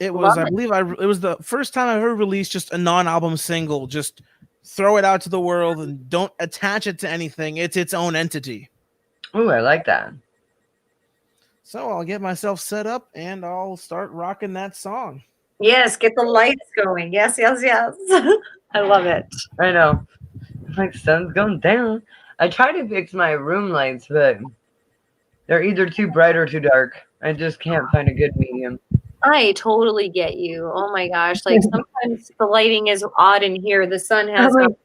It Love was, I it. believe, it was the first time I ever released just a non-album single. Just throw it out to the world and don't attach it to anything. It's its own entity. Ooh, I like that. So I'll get myself set up and I'll start rocking that song. Yes, get the lights going. Yes, yes, yes. I love it. I know. It's like sun's going down. I try to fix my room lights, but they're either too bright or too dark. I just can't find a good medium. I totally get you. Oh my gosh. Like sometimes the lighting is odd in here. The sun has I'm like,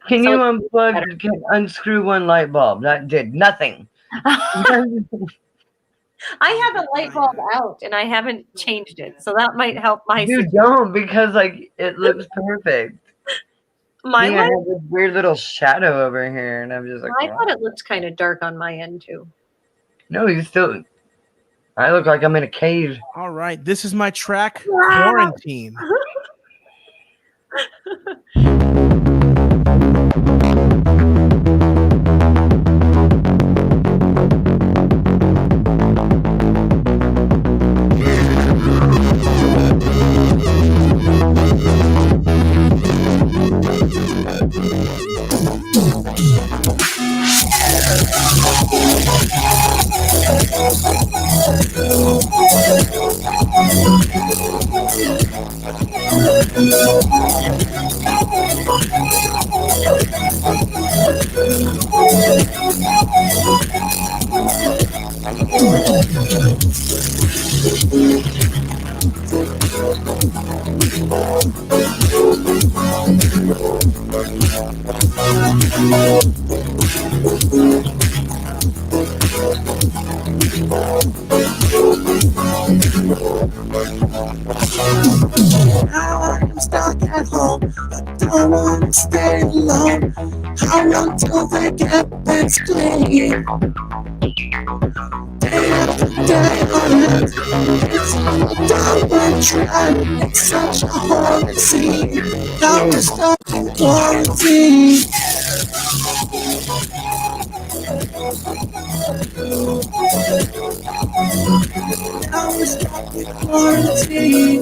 can you so it's better. unscrew one light bulb? That did nothing. I have a light bulb out and I haven't changed it. So that might help my You don't, because like it looks perfect. my I light. have this weird little shadow over here, and I'm just like, I thought it looked kind of dark on my end too. no, you still. I look like I'm in a cave. All right, this is my track, Wow. Quarantine. Now I'm stuck at home. I don't wanna stay alone. How long till they get this clean? Day after day on it. It's on a downward trend. It's such a horrid scene. Now we're stuck in quarantine. Now we're stuck in quarantine.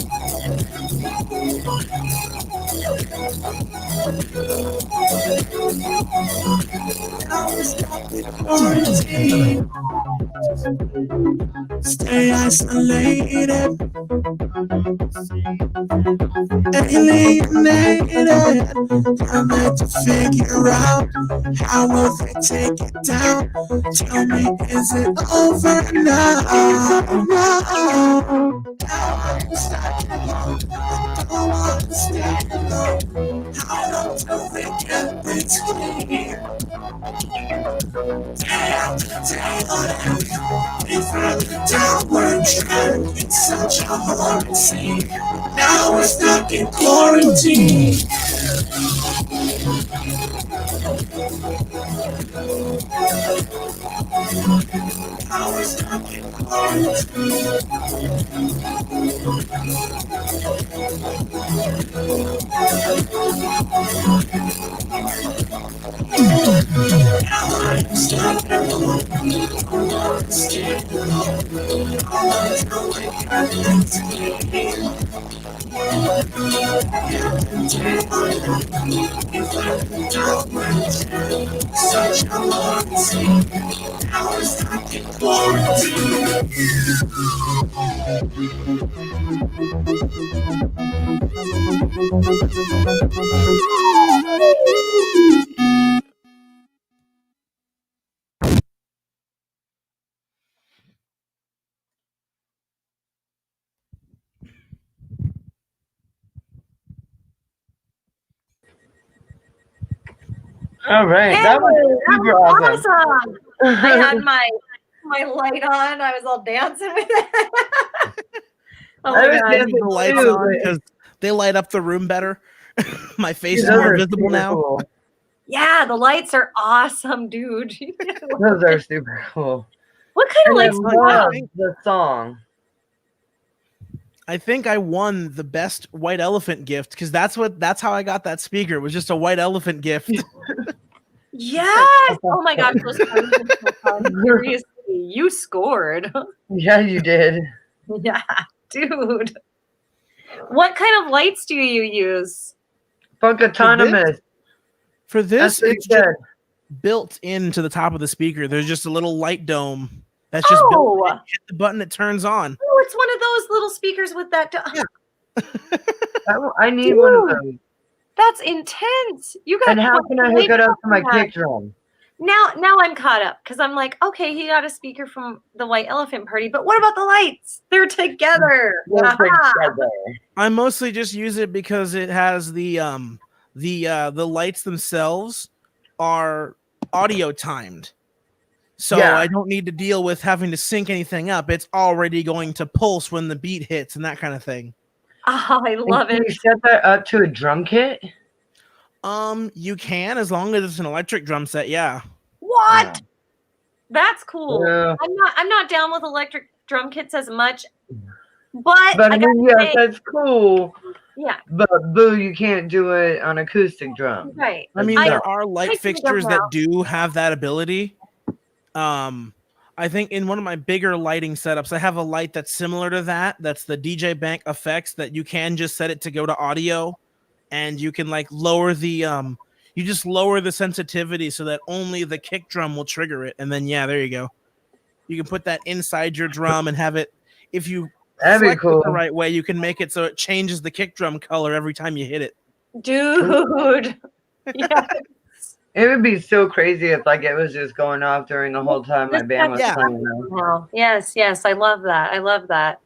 Now we're stuck in quarantine. Stay isolated, alienated. Trying to figure out how will they take it down. Tell me, is it over now? No. Now I'm stuck alone. I don't want to stay alone. How long till they get this clear? Day after day on end, we've had the downward trend. It's such a horrid scene. Now we're stuck in quarantine. Now we're stuck in quarantine. Now I'm stuck alone. I'm not staying alone. All I know I can't Such a warranty. Now it's time to quarantine. All right, Hey, that was that super was awesome. awesome. I had my light on. I was all dancing with it. Oh I my was god. dancing The lights too, on but- because they light up the room better. My face is Those more are visible super now. cool. Yeah, the lights are awesome, dude. Those are super cool. What kind of And I lights do you have? love the song. I think I won the best white elephant gift because that's how I got that speaker. It was just a white elephant gift. Yes. Oh my gosh, those photos are so fun. Seriously, you scored. Yeah, you did. Yeah, dude. What kind of lights do you use? Funk Autonomous. For That's this, what he it's just said. built into the top of the speaker. There's just a little light dome that's just built. Oh, In. Hit the button, it turns on. oh, it's one of those little speakers with that. Yeah. I need one of those. That's intense. You got. And how can I hook it up to my Yeah. kick drum? Now I'm caught up because I'm like, okay, he got a speaker from the White Elephant Party, but what about the lights? They're together. They're Aha. together. I mostly just use it because it has the lights themselves are audio timed. So Yeah. I don't need to deal with having to sync anything up. It's already going to pulse when the beat hits and that kind of thing. Oh, I love Can it. you set that up to a drum kit? You can as long as it's an electric drum set, yeah. What? That's cool. Yeah. I'm not down with electric drum kits as much, but But I I gotta mean, yes, say, that's cool. yeah, But boo, you can't do it on acoustic drum. right. I mean, I- there are I light think fixtures of that now. do have that ability. I think in one of my bigger lighting setups, I have a light that's similar to that. That's the DJ Bank effects that you can just set it to go to audio, and you can like lower the you just lower the sensitivity so that only the kick drum will trigger it, and then yeah, there you go. You can put that inside your drum and have it. If you That'd be flex it cool. the right way, you can make it so it changes the kick drum color every time you hit it. Dude. Yeah. It would be so crazy if like it was just going off during the whole time my band was Yeah. playing. Though. Wow. Yes, I love that. I love that.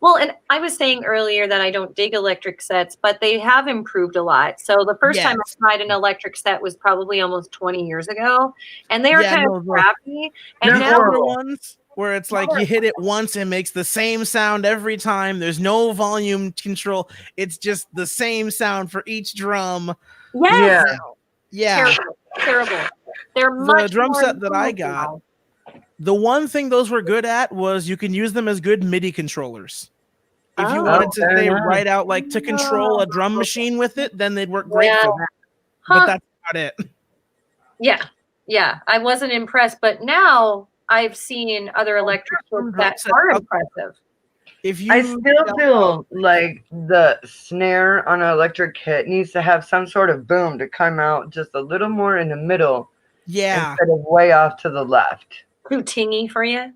Well, and I was saying earlier that I don't dig electric sets, but they have improved a lot. So the first time Yes. I tried an electric set was probably almost 20 years ago, and they were Yeah, kind no, of the- crappy. And They're The now, older ones where it's like you hit it once and makes the same sound every time. There's no volume control. It's just the same sound for each drum. yes, Yeah. terrible. They're The much drum more set that I improved got, now. the one thing those were good at was you can use them as good MIDI controllers. If you Oh. wanted to fair say enough. right out like to control a drum machine with it, then they'd work great for that. Huh. But that's about it. Yeah. I wasn't impressed, but now I've seen other electric kits that are impressive. If you I still feel like the snare on an electric kit needs to have some sort of boom to come out just a little more in the middle yeah. instead of way off to the left. Too tingy for you?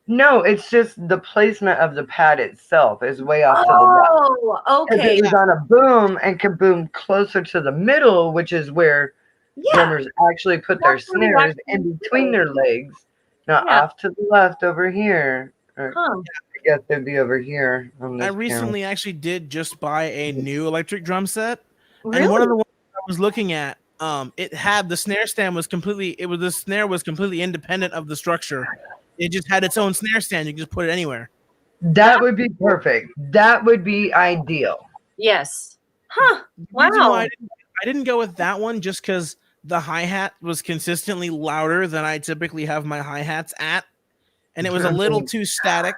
No, it's just the placement of the pad itself is way off to the left. Oh, If okay. it was on a boom and could boom closer to the middle, which is where Yeah. drummers actually put their That's what we snares actually in do. between their legs, not Yeah. off to the left over here. Or Huh. I guess they'd be over here on this I camera. recently actually did just buy a new electric drum set. Really? And one of the ones I was looking at, it had the snare stand was completely the snare was completely independent of the structure. It just had its own snare stand. You can just put it anywhere. That would be perfect. That would be ideal. Yes. Huh. The reason Wow. why I didn't go with that one just because the hi-hat was consistently louder than I typically have my hi-hats at. And it was a little too static.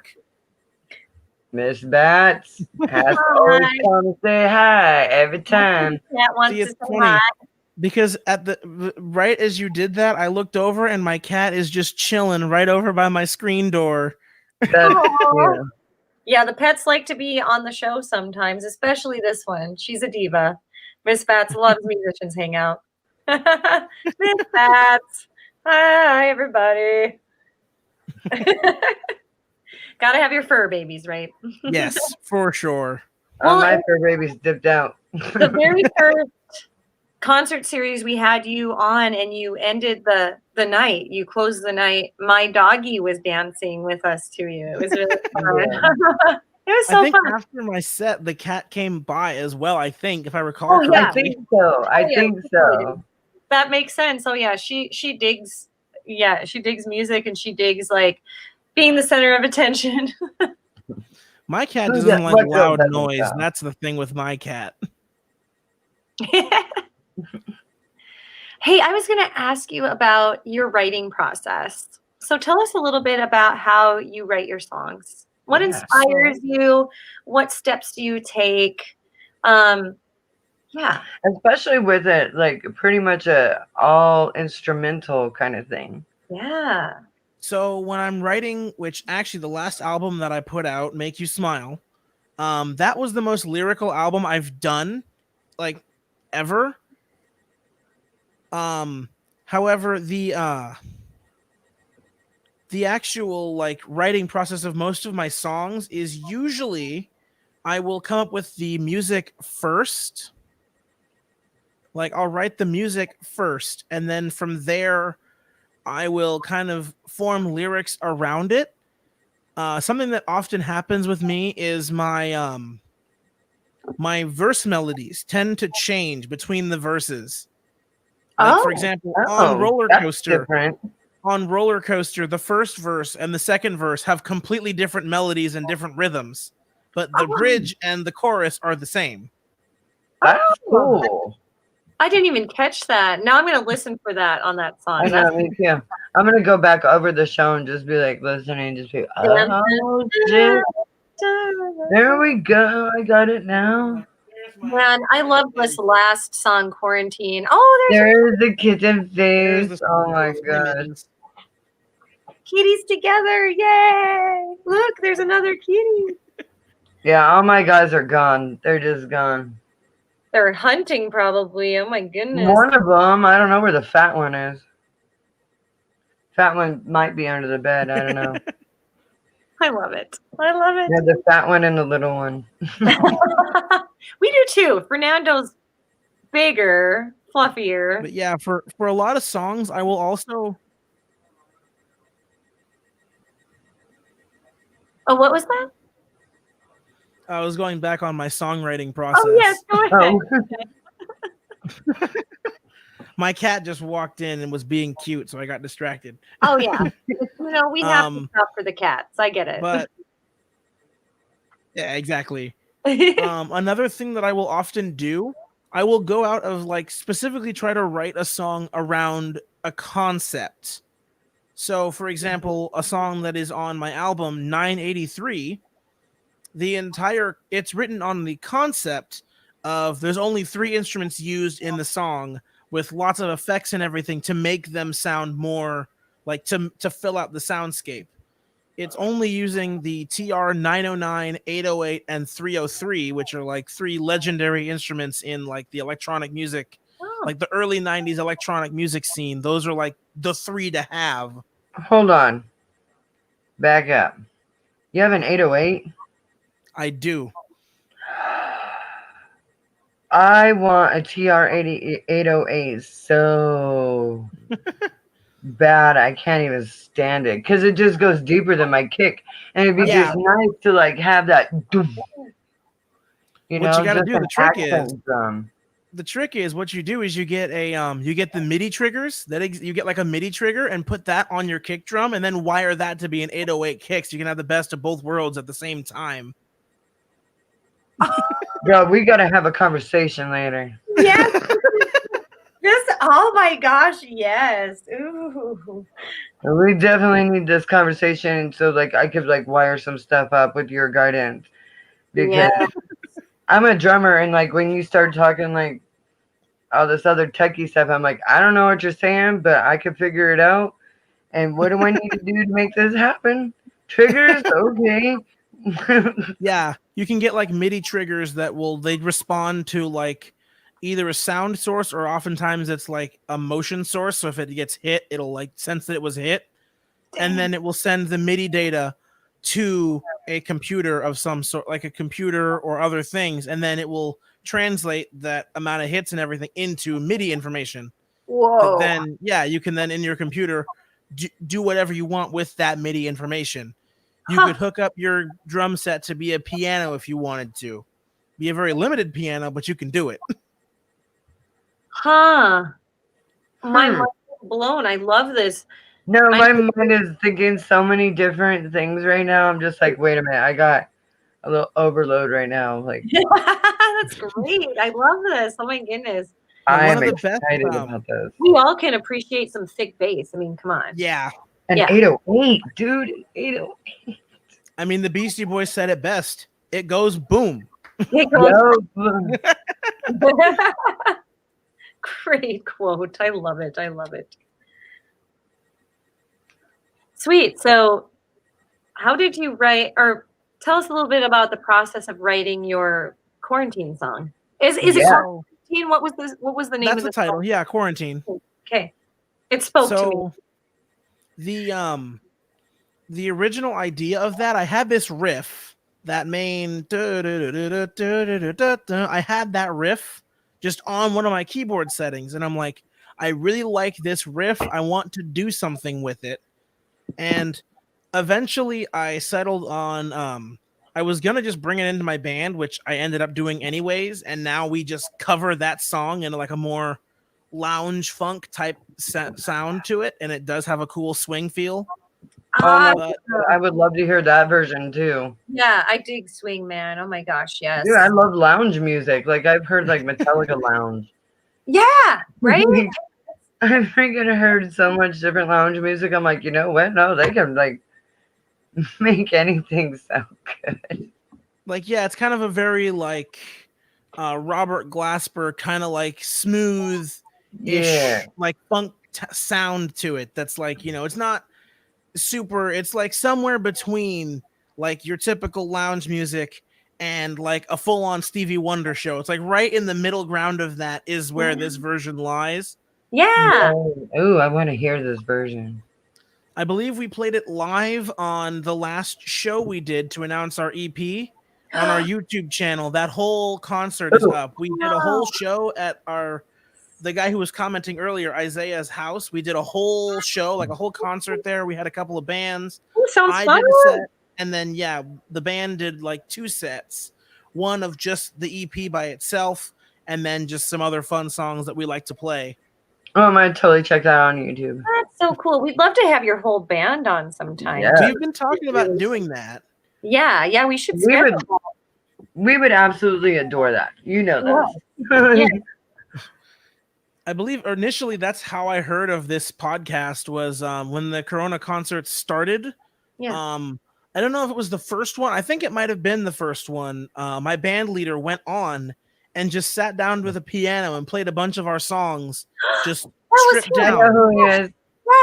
Miss Bats has to always come and say hi every time. That wants See, to it's say funny. hi. Because at the right as you did that, I looked over and my cat is just chilling right over by my screen door. That's, Aw. yeah. Yeah, the pets like to be on the show sometimes, especially this one. She's a diva. Miss Bats loves musicians hangout. Miss Bats. Hi, everybody. Gotta have your fur babies, right? Yes, for sure. Oh, Well, my fur baby's dipped out. the very first concert series we had you on, and you ended the night. You closed the night. My doggy was dancing with us to you. It was really fun. It was so I think fun. after my set, the cat came by as well. I think, if I recall Oh, yeah. I correctly. think so. I yeah, think she totally so. That makes sense. Oh yeah, she digs. Yeah, she digs music, and she digs like being the center of attention. My cat Who doesn't like what girl loud doesn't, noise, though? and that's the thing with my cat. Hey, I was going to ask you about your writing process. So tell us a little bit about how you write your songs. What Yeah. inspires you? What steps do you take? Yeah. Especially with it, like pretty much a all instrumental kind of thing. Yeah. So when I'm writing, which actually the last album that I put out, Make You Smile, that was the most lyrical album I've done, like, ever. However, the actual like writing process of most of my songs is usually I will come up with the music first. Like I'll write the music first, and then from there I will kind of form lyrics around it. Something that often happens with me is my verse melodies tend to change between the verses. Like, for example, on Roller that's Coaster, different. the first verse and the second verse have completely different melodies and different rhythms, but the bridge and the chorus are the same. That's Oh, cool. I didn't even catch that. Now I'm going to listen for that on that song. I know, me too. I'm gonna go back over the show and just be like listening, just be, oh shit, there we go. I got it now. Man, I love this last song, Quarantine. Oh, There's the kitten There's face. the Oh my song, god. Mittens. kitties together. Yay. Look, there's another kitty. Yeah, all my guys are gone. They're just gone. They're hunting probably. Oh my goodness. One of them, I don't know where the fat one is. Fat one might be under the bed. I don't know. I love it. I love it. Yeah, the fat one and the little one. We do too. Fernando's bigger, fluffier. But yeah, for a lot of songs, I will also. Oh, what was that? I was going back on my songwriting process. Oh, yes. Go ahead. Oh. My cat just walked in and was being cute, so I got distracted. Oh, yeah. We have to stop for the cats. I get it. But yeah, exactly. Another thing that I will often do, I will go out of like specifically try to write a song around a concept. So, for example, a song that is on my album 983, it's written on the concept of there's only 3 instruments used in the song with lots of effects and everything to make them sound more like to fill out the soundscape. It's only using the TR 909, 808, and 303, which are like 3 legendary instruments in like the electronic music, like the early 90s electronic music scene. Those are like the 3 to have. Hold on. Back up. You have an 808? I do. I want a TR-80 808 so bad I can't even stand it because it just goes deeper than my kick, and it'd be just nice to like have that. What you gotta do, the trick is what you do is you get you get the MIDI triggers you get like a MIDI trigger and put that on your kick drum and then wire that to be an 808 kick so you can have the best of both worlds at the same time. Bro, we gotta have a conversation later. Yes. Oh my gosh, yes. Ooh. We definitely need this conversation so like I could like wire some stuff up with your guidance because I'm a drummer, and like when you start talking like all this other techie stuff, I'm like, I don't know what you're saying, but I can figure it out. And what do I need to do to make this happen? Triggers, okay. Yeah, you can get like MIDI triggers that they respond to like either a sound source or oftentimes it's like a motion source. So if it gets hit, it'll like sense that it was hit, and then it will send the MIDI data to a computer of some sort, like a computer or other things, and then it will translate that amount of hits and everything into MIDI information. Whoa. Then you can then in your computer do whatever you want with that MIDI information. You could hook up your drum set to be a piano if you wanted to. Be a very limited piano, but you can do it. My mind is blown. I love this. No, my mind is thinking so many different things right now. I'm just like, wait a minute, I got a little overload right now. Like, that's great. I love this. Oh my goodness. I'm excited about this. We all can appreciate some thick bass. I mean, come on. Yeah. And 808, dude, 808. I mean, the Beastie Boys said it best. It goes boom. It goes boom. Great quote. I love it. I love it. Sweet. So how did you write, or tell us a little bit about the process of writing your quarantine song? Is it quarantine? What was the name of the title? song? Yeah, Quarantine. Okay. It spoke to me. The original idea of that, I had this riff, that main I had that riff just on one of my keyboard settings, and I'm like, I really like this riff. I want to do something with it. And eventually I settled on I was gonna just bring it into my band, which I ended up doing anyways, and now we just cover that song in like a more lounge funk type sound to it, and it does have a cool swing feel. I would love to hear that version too. Yeah, I dig swing, man. Oh my gosh, yes. Dude, I love lounge music. Like I've heard like Metallica lounge. Yeah, right? I've freaking heard so much different lounge music. I'm like, you know what? No, they can like make anything sound good. Like, yeah, it's kind of a very like Robert Glasper kind of like smooth, like funk sound to it. That's like, you know, it's not super. It's like somewhere between like your typical lounge music and like a full-on Stevie Wonder show. It's like right in the middle ground of that is where this version lies. Yeah. Oh, I want to hear this version. I believe we played it live on the last show we did to announce our EP on our YouTube channel. That whole concert is up. We did a whole show at the guy who was commenting earlier, Isaiah's house. We did a whole show, like a whole concert there. We had a couple of bands. Sounds I fun. did a set, and then the band did like 2 sets. One of just the EP by itself, and then just some other fun songs that we like to play. Oh, I might totally check that out on YouTube. That's so cool. We'd love to have your whole band on sometime. Yeah. We've been talking about doing that. Yeah, we should We would absolutely adore that. You know that. Yeah. I believe initially that's how I heard of this podcast was when the Corona concerts started. Yeah. I don't know if it was the first one. I think it might have been the first one. My band leader went on and just sat down with a piano and played a bunch of our songs, just stripped down. I know who he is.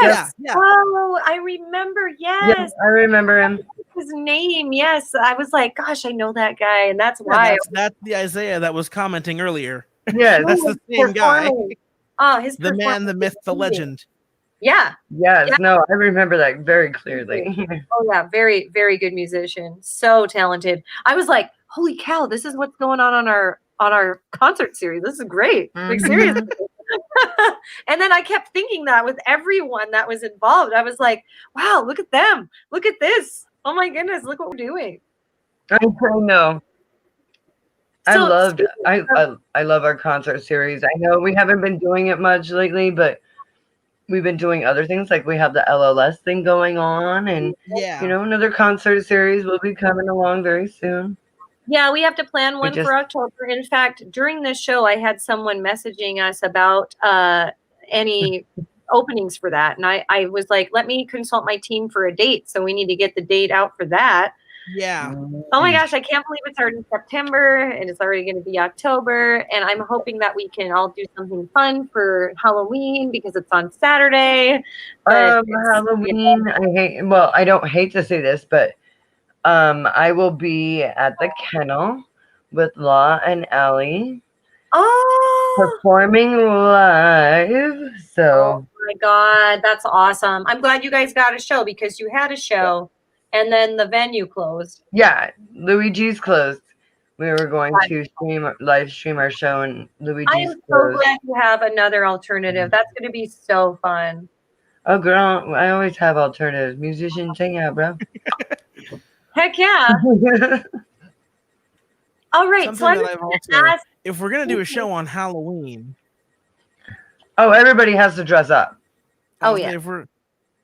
Yes. Yeah. Oh, I remember. Yes. I remember him. His name. Yes. I was like, gosh, I know that guy. And that's why. That's the Isaiah that was commenting earlier. Yeah. That's the same guy. Oh, the man, the myth, the legend. Yeah. Yes. Yeah. No, I remember that very clearly. Oh yeah. Very, very good musician. So talented. I was like, holy cow, this is what's going on our concert series. This is great. Like seriously. And then I kept thinking that with everyone that was involved. I was like, wow, look at them. Look at this. Oh my goodness, look what we're doing. I know. I love our concert series. I know we haven't been doing it much lately, but we've been doing other things. Like we have the LLS thing going on, and you know, another concert series will be coming along very soon. Yeah, we have to plan one for October. In fact, during this show, I had someone messaging us about any openings for that. And I was like, let me consult my team for a date. So we need to get the date out for that. Yeah. Oh my gosh, I can't believe it's already September and it's already going to be October. And I'm hoping that we can all do something fun for Halloween because it's on Saturday. Halloween, I don't hate to say this, but I will be at the kennel with Law and Allie Oh, performing live. oh So my God, that's awesome. I'm glad you guys got a show because you had a show and then the venue closed. yeah, Luigi's closed. We were going to live stream our show, and I Luigi's am so closed. glad you have another alternative. That's going to be so fun. Oh, girl, I always have alternatives. Musicians, hang out, bro. Heck yeah. All right. So Something I'm that just I've going to also, ask. if we're gonna do a show on Halloween, Oh, everybody has to dress up. Oh, I was yeah. gonna- if we're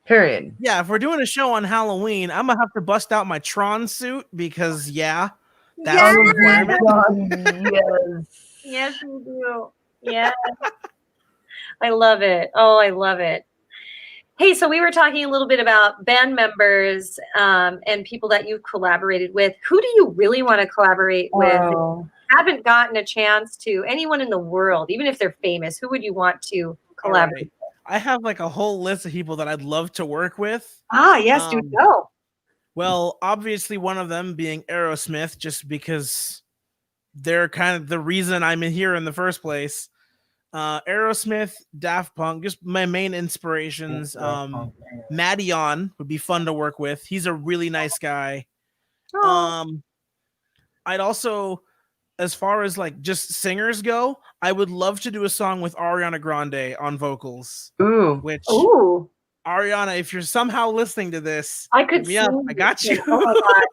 Period. yeah, if we're doing a show on Halloween, I'm gonna have to bust out my Tron suit because that's Yes. a requirement. Yes. Yes, you do. Yeah. I love it. Oh, I love it. Hey, so we were talking a little bit about band members and people that you've collaborated with. Who do you really want to collaborate with? If Oh, you haven't gotten a chance to, anyone in the world, even if they're famous, who would you want to All collaborate? right. I have like a whole list of people that I'd love to work with. Ah, yes, do so. Well, obviously one of them being Aerosmith, just because they're kind of the reason I'm in here in the first place. Aerosmith, Daft Punk, just my main inspirations. Maddie would be fun to work with. He's a really nice guy. Oh, I'd also, as far as like just singers go, I would love to do a song with Ariana Grande on vocals. ooh. Which ooh, Ariana, if you're somehow listening to this, I could hit me up. see I got it. you. Oh my God.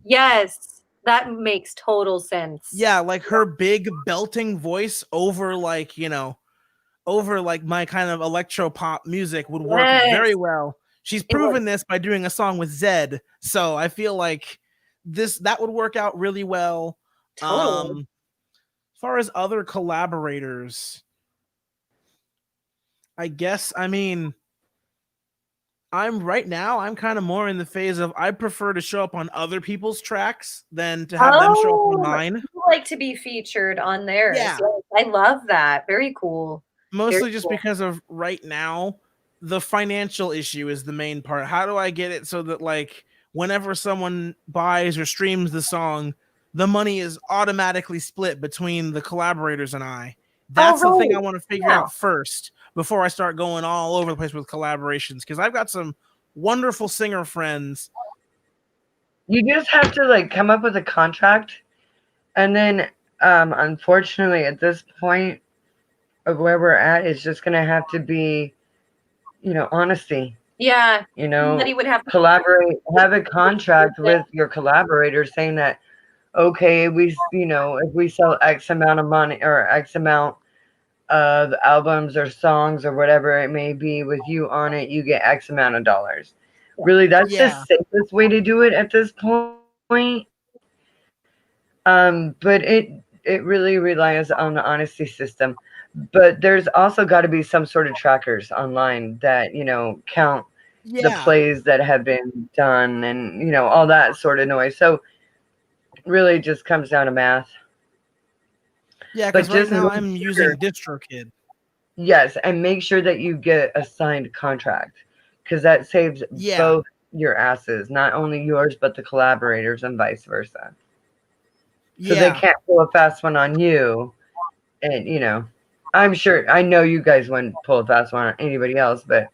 Yes, that makes total sense. Yeah, like her big belting voice over like, over like my kind of electro pop music would work very Yes. well. She's It would. proven this by doing a song with Zed. So I feel like that would work out really well. Totally. As far as other collaborators, I guess I'm kind of more in the phase of I prefer to show up on other people's tracks than to have them show up on mine. You like to be featured on theirs. Yeah. Yes, I love that. Very cool. Mostly Very just cool. because of right now, the financial issue is the main part. How do I get it so that like whenever someone buys or streams the song, the money is automatically split between the collaborators and I? That's the thing I want to figure out first before I start going all over the place with collaborations, because I've got some wonderful singer friends. You just have to like come up with a contract, and then unfortunately at this point of where we're at, it's just gonna have to be, honesty. Yeah. Somebody would have to collaborate, have a contract with your collaborator saying that, okay, if we sell X amount of money or X amount of albums or songs or whatever it may be with you on it, you get X amount of dollars. Really, that's the safest way to do it at this point. But it really relies on the honesty system. But there's also got to be some sort of trackers online that count the plays that have been done and all that sort of noise. So really just comes down to math. Yeah, because right now I'm using DistroKid. Yes, and make sure that you get a signed contract, because that saves both your asses, not only yours but the collaborators and vice versa. So they can't pull a fast one on you, and I know you guys wouldn't pull a fast one on anybody else, but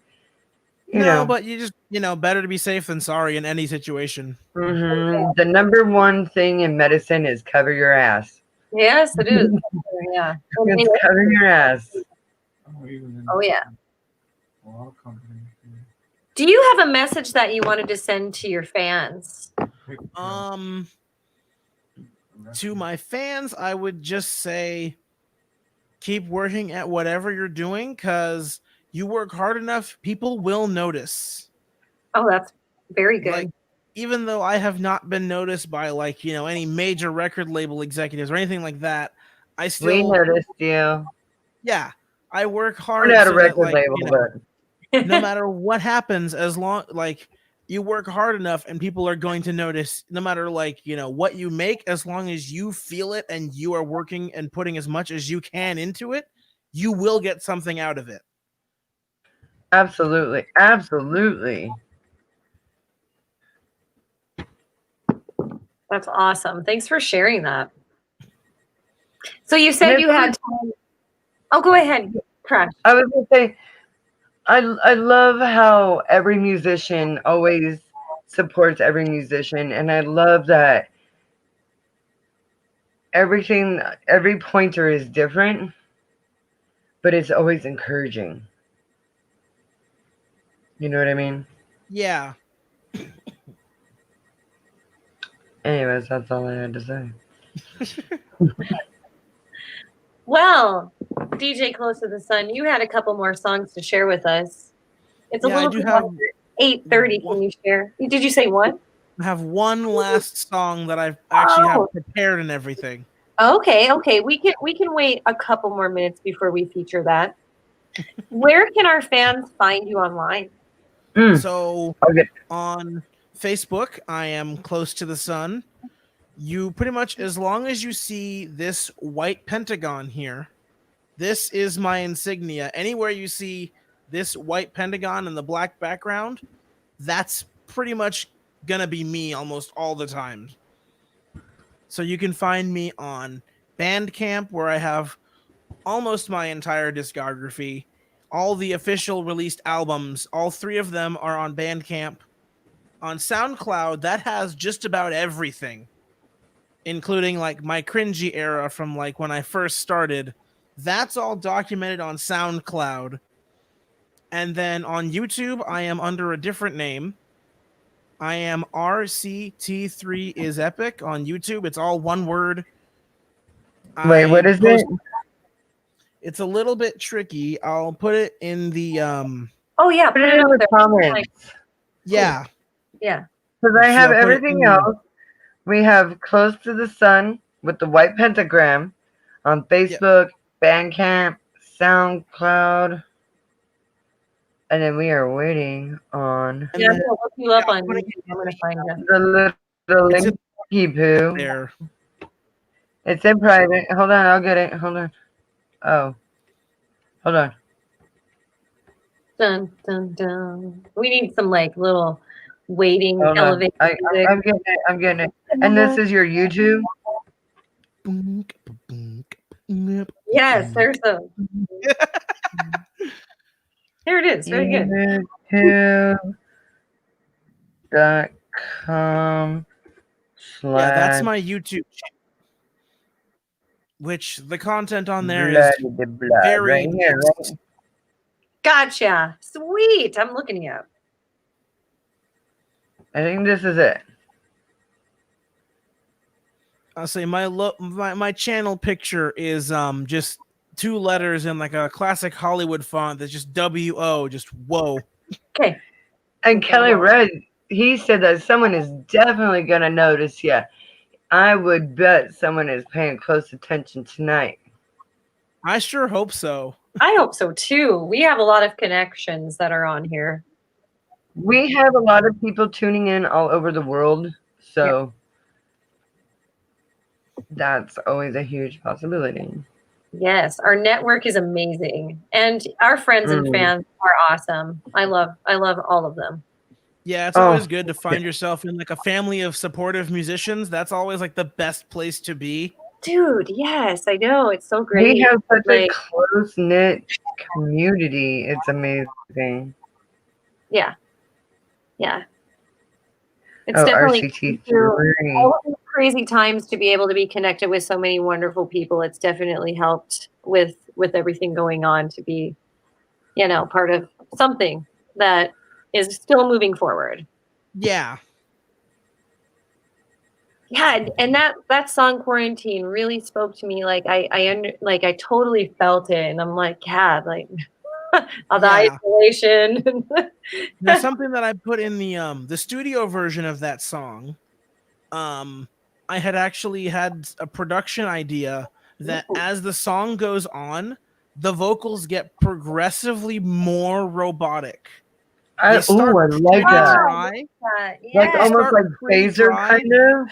but you just better to be safe than sorry in any situation. The number one thing in medicine is cover your ass. Yes, it is. Yeah. Just cover your ass. Oh yeah. Do you have a message that you wanted to send to your fans? To my fans, I would just say keep working at whatever you're doing, because you work hard enough, people will notice. Oh, that's very good. Like, even though I have not been noticed by any major record label executives or anything like that, I still We noticed you. Yeah, I work hard. We're not a record label, but no matter what happens, as long you work hard enough and people are going to notice, no matter what you make, as long as you feel it and you are working and putting as much as you can into it, you will get something out of it. Absolutely. That's awesome. Thanks for sharing that. So you said you had time. Oh, go ahead, Crash. I was gonna say, I love how every musician always supports every musician, and I love that every pointer is different, but it's always encouraging. You know what I mean? Yeah. Anyways, that's all I had to say. Well, DJ Close to the Sun, you had a couple more songs to share with us. It's a Yeah, I little do bit have 8:30. Can you share? Did you say what? I have one last song that I've actually Oh. have prepared and everything. Okay. We can wait a couple more minutes before we feature that. Where can our fans find you online? So Okay. on Facebook, I am Close to the Sun. You pretty much, as long as you see this white pentagon here, this is my insignia. Anywhere you see this white pentagon in the black background, that's pretty much gonna be me almost all the time. So you can find me on Bandcamp, where I have almost my entire discography, all the official released albums, all three of them are on Bandcamp. On SoundCloud, that has just about everything, including like my cringy era from like when I first started. That's all documented on SoundCloud. And then on YouTube, I am under a different name. I am RCT3 is Epic on YouTube. It's all one word. Wait, what is it? It's a little bit tricky. I'll put it in the Oh yeah, Put it in the comments. yeah. Yeah. Because I See, have I'll put it everything in- else. We have Close to the Sun with the white pentagram on Facebook, Bandcamp, SoundCloud. And then we are waiting on Yeah, I'm gonna look you up on YouTube. I'm gonna find you. the little linky poo. there. It's in private. Hold on, I'll get it. Hold on. Oh. Hold on. Dun dun dun. We need some like little waiting Hold on. elevator music. I'm getting it. I'm getting it. And this is your YouTube? Yes, there's a. There it is. Very good. YouTube.com/. Yeah, that's my YouTube channel. Which the content on there is very right here, right? Gotcha. Sweet. I'm looking you up. I think this is it. I'll say my channel picture is just two letters in like a classic Hollywood font that's just WO, just whoa. Okay. And Kelly Red, he said that someone is definitely gonna notice you. I would bet someone is paying close attention tonight. I sure hope so. I hope so too. We have a lot of connections that are on here. We have a lot of people tuning in all over the world, so that's always a huge possibility. Yes, our network is amazing, and our friends and fans are awesome. I love all of them. Yeah, it's always good to find yourself in like a family of supportive musicians. That's always like the best place to be. Dude, yes, I know. It's so great. We have such a close-knit community. It's amazing. Yeah. It's definitely RCT3. all of these crazy times to be able to be connected with so many wonderful people. It's definitely helped with everything going on to be, part of something that is still moving forward. Yeah. Yeah, and that song "Quarantine" really spoke to me. Like I totally felt it, and I'm like, yeah, like the isolation. There's something that I put in the studio version of that song. I had actually had a production idea that as the song goes on, the vocals get progressively more robotic. I like that. Like almost like phaser kind of.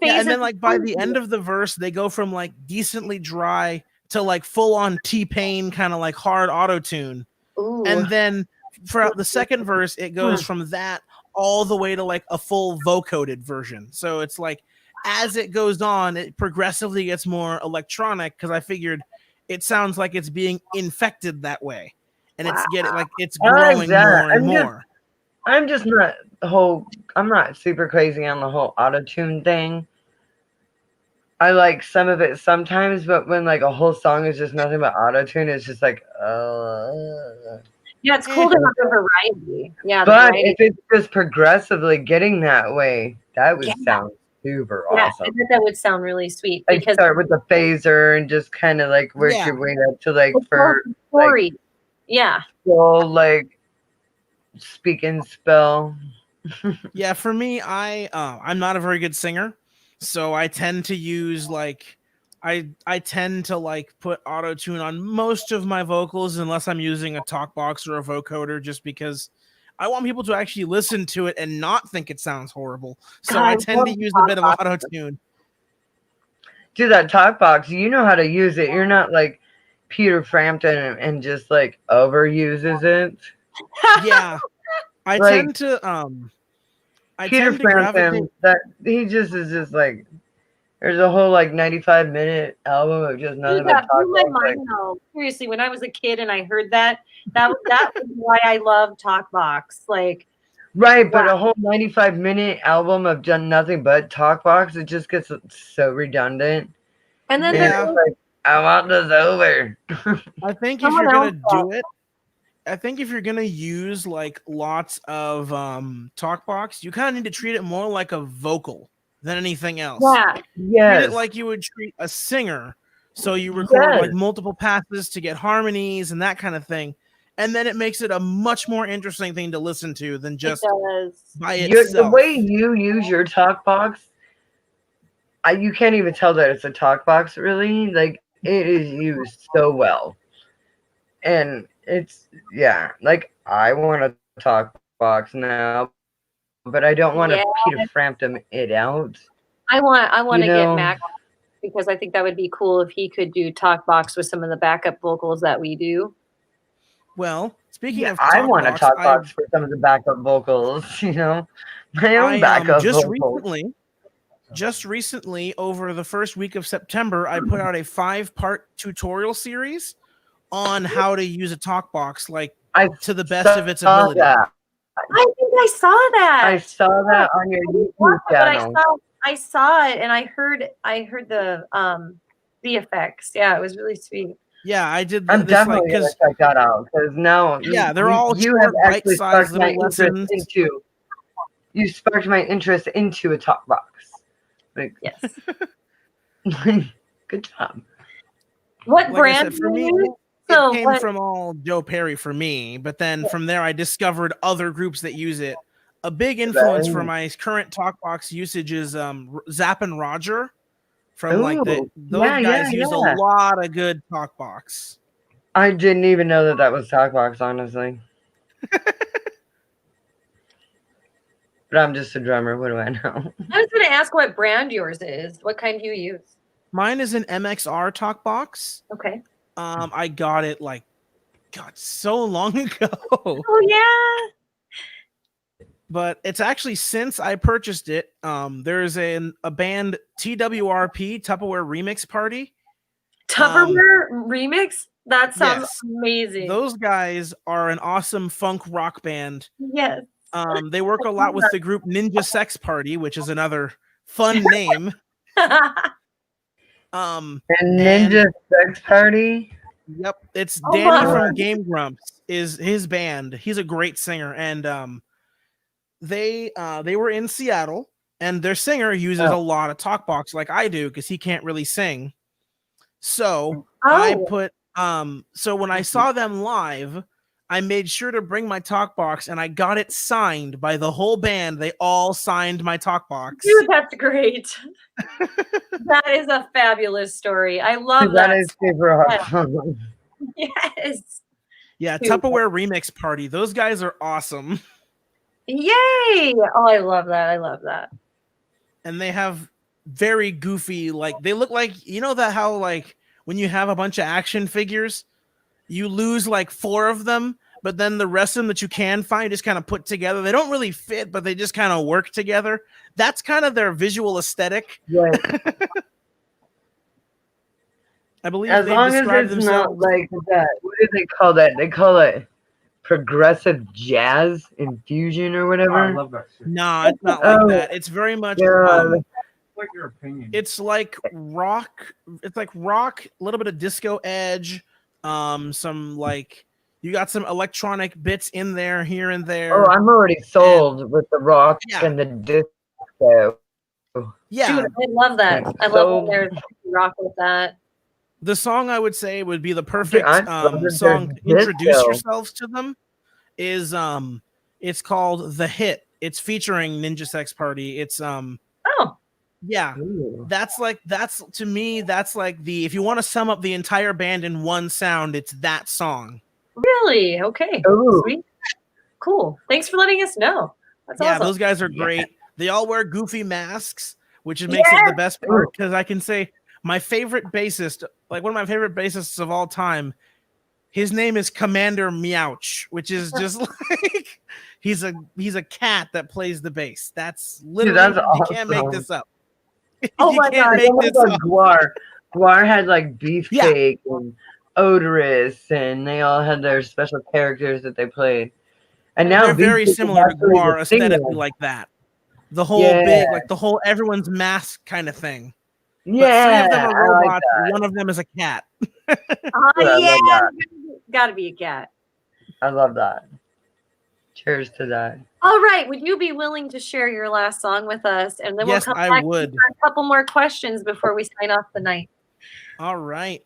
Yeah, and then like by the end of the verse, they go from like decently dry to like full on T-Pain kind of like hard auto-tune. And then for the second verse, it goes from that all the way to like a full vocoded version. So it's like as it goes on, it progressively gets more electronic because I figured it sounds like it's being infected that way, and it's getting like it's I like growing that. more and more. I'm just not I'm not super crazy on the whole auto-tune thing. I like some of it sometimes, but when like a whole song is just nothing but auto-tune, it's just like, Yeah, it's cool to have a variety. Yeah, the But variety. if it's just progressively getting that way, that would Yeah. sound super Yeah, I awesome. bet that would sound really sweet Like because start with the phaser and just kind of like work Yeah. your way up to like it's for all story. Yeah. full like speak and spell. Yeah, for me, I'm not a very good singer, so I tend to use like I tend to like put auto tune on most of my vocals unless I'm using a talk box or a vocoder, just because I want people to actually listen to it and not think it sounds horrible. So God, I I tend to love use a talk bit of box. auto tune. Do that talk box. You know how to use it. You're not like Peter Frampton and just like overuses it. Yeah, I Like tend to I Peter tend to gravitate. Frampton, that he just is just like there's a whole like 95-minute album of just nothing Dude, but that talk blew my box. Like, mind though. Seriously, when I was a kid and I heard that was why I love Talkbox. Like, right, but wow. a whole 95-minute album of done nothing but talk box, it just gets so redundant. And then And Yeah. it's like, I want this over. I think if Someone you're gonna else do it, I think if you're gonna use like lots of talk box, you kind of need to treat it more like a vocal than anything else. Yeah. Treat Yes. it like you would treat a singer. So you record like Yes. multiple passes to get harmonies and that kind of thing. And then it makes it a much more interesting thing to listen to than just It does. by The itself. way you use your talk box, you can't even tell that it's a talk box, really. Like, it is used so well. And it's, yeah, like, I want a talk box now, but I don't want to Yeah. Peter Frampton it out. I want to You get know? Mac because I think that would be cool if he could do Talkbox with some of the backup vocals that we do. Well, speaking Yeah, of I talk want a box, talk box for some of the backup vocals, you know? My own backup vocals. just recently over the first week of September, I put out a 5-part tutorial series on how to use a talk box like to the best of its ability. That. I think I saw that. I saw that on your YouTube channel. But I saw it and I heard the effects. Yeah, it was really sweet. Yeah, I did. I'm this definitely like gonna check that out because now they're all you have short, actually bite-sized sparked my little interest lessons. into. You sparked my interest into a talk box. Like, Yes. good job. What Like I brand said, for do me, you use? it So came what- from all Joe Perry for me, but then from there I discovered other groups that use it. A big influence for my current talkbox usage is Zap and Roger from like those guys use a lot of good talkbox. I didn't even know that that was talkbox, honestly. But I'm just a drummer. What do I know? I was going to ask what brand yours is. What kind do you use? Mine is an MXR talkbox. Okay. I got it like so long ago. Oh yeah. But it's actually since I purchased it, there's a band TWRP Tupperware Remix Party. Tupperware remix? That sounds yes. amazing. Those guys are an awesome funk rock band. Yes. They work a lot with the group Ninja Sex Party, which is another fun name. Ninja Sex Party? Yep. It's Oh, Danny wow. from Game Grumps is his band. He's a great singer. And they were in Seattle, and their singer uses a lot of talkbox like I do because he can't really sing. So I put so when I saw them live, I made sure to bring my talkbox, and I got it signed by the whole band. They all signed my talkbox. Dude, that's great. That is a fabulous story. I love that. That is super awesome. Yes. Yeah, Tupperware Remix Party. Those guys are awesome. Yay! Oh, I love that. I love that. And they have very goofy, like they look like, you know that how like when you have a bunch of action figures, you lose like 4 of them, but then the rest of them that you can find just kind of put together. They don't really fit, but they just kind of work together. That's kind of their visual aesthetic. Yeah. I believe As they long as describe it's themselves. not like that. What do they call that? They call it progressive jazz infusion or Oh, I whatever. love that shit. Nah, it's not like Oh, that. It's very much. yeah. What's your opinion? It's like rock. It's like rock, a little bit of disco edge. Some like you got some electronic bits in there, here and there. Oh, I'm already sold with the rock Yeah. and the disco. Yeah, Dude, I love that. I love when there's rock with that. the song I would say would be the perfect I love that song to there's introduce disco. yourselves to them. Is it's called The Hit. It's featuring Ninja Sex Party. It's Oh, yeah. Ooh. That's to me, that's like the, if you want to sum up the entire band in one sound, it's that song. really? Okay. Ooh. Sweet. Cool. Thanks for letting us know. That's Yeah, awesome. those guys are great. They all wear goofy masks, which makes it the best part, because I can say my favorite bassist, like one of my favorite bassists of all time, his name is Commander Meowch, which is just like he's a cat that plays the bass. That's literally, that's you can't make awesome. this up. Oh You my can't God. make Almost this like up. Guar. Guar had like Beefcake and Odorous, and they all had their special characters that they played. And now They're very Beefcake is similar to actually Guar the singer. aesthetically, like that. The whole Yeah. big, like the whole everyone's mask kind of thing. But Yeah, three of them are I like robots. that. One of them is a cat. I love Yeah. that. Gotta be a cat. I love that. Cheers to that. All right. Would you be willing to share your last song with us? And then Yes, we'll come I back would. for a couple more questions before we sign off the night. All right.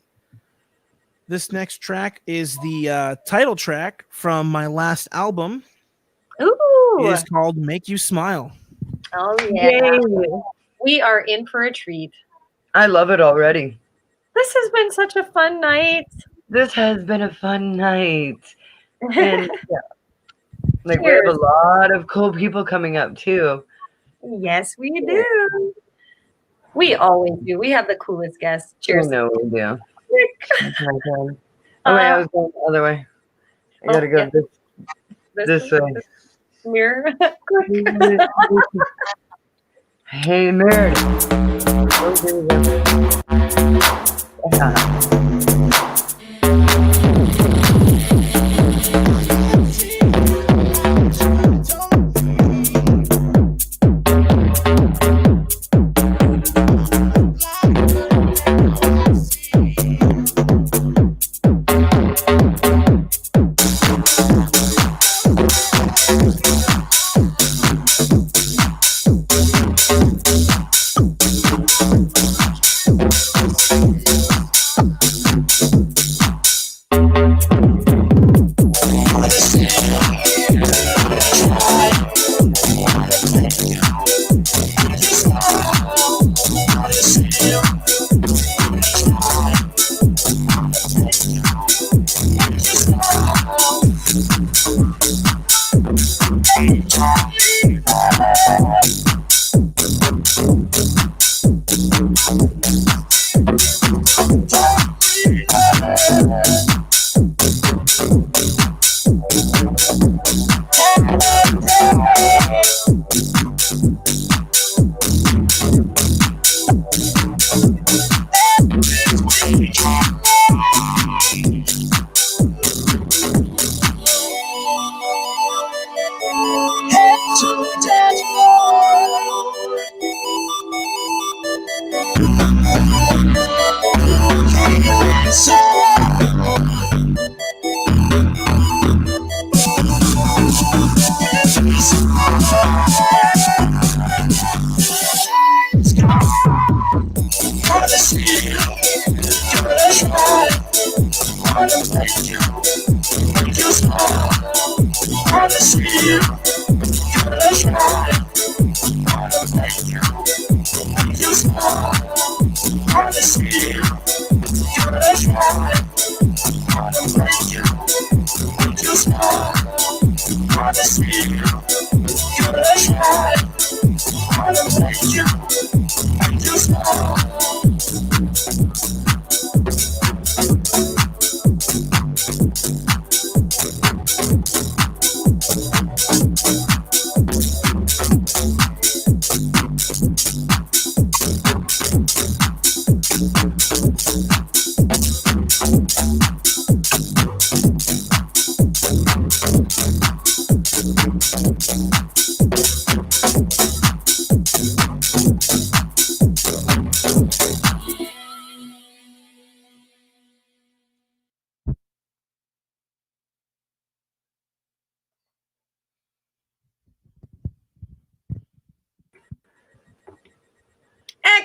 This next track is the title track from my last album. Ooh. It is called Make You Smile. Oh, yeah. Yay. We are in for a treat. I love it already. This has been such a fun night. This has been a fun night. And yeah, like we Cheers. have a lot of cool people coming up too. Yes, we do. We always do. We have the coolest guests. Cheers. I know we do. That's my turn. Oh wait, I was going the other way. I gotta go yeah. this way. Mirror. Hey, Meredith. Don't do that. Yeah.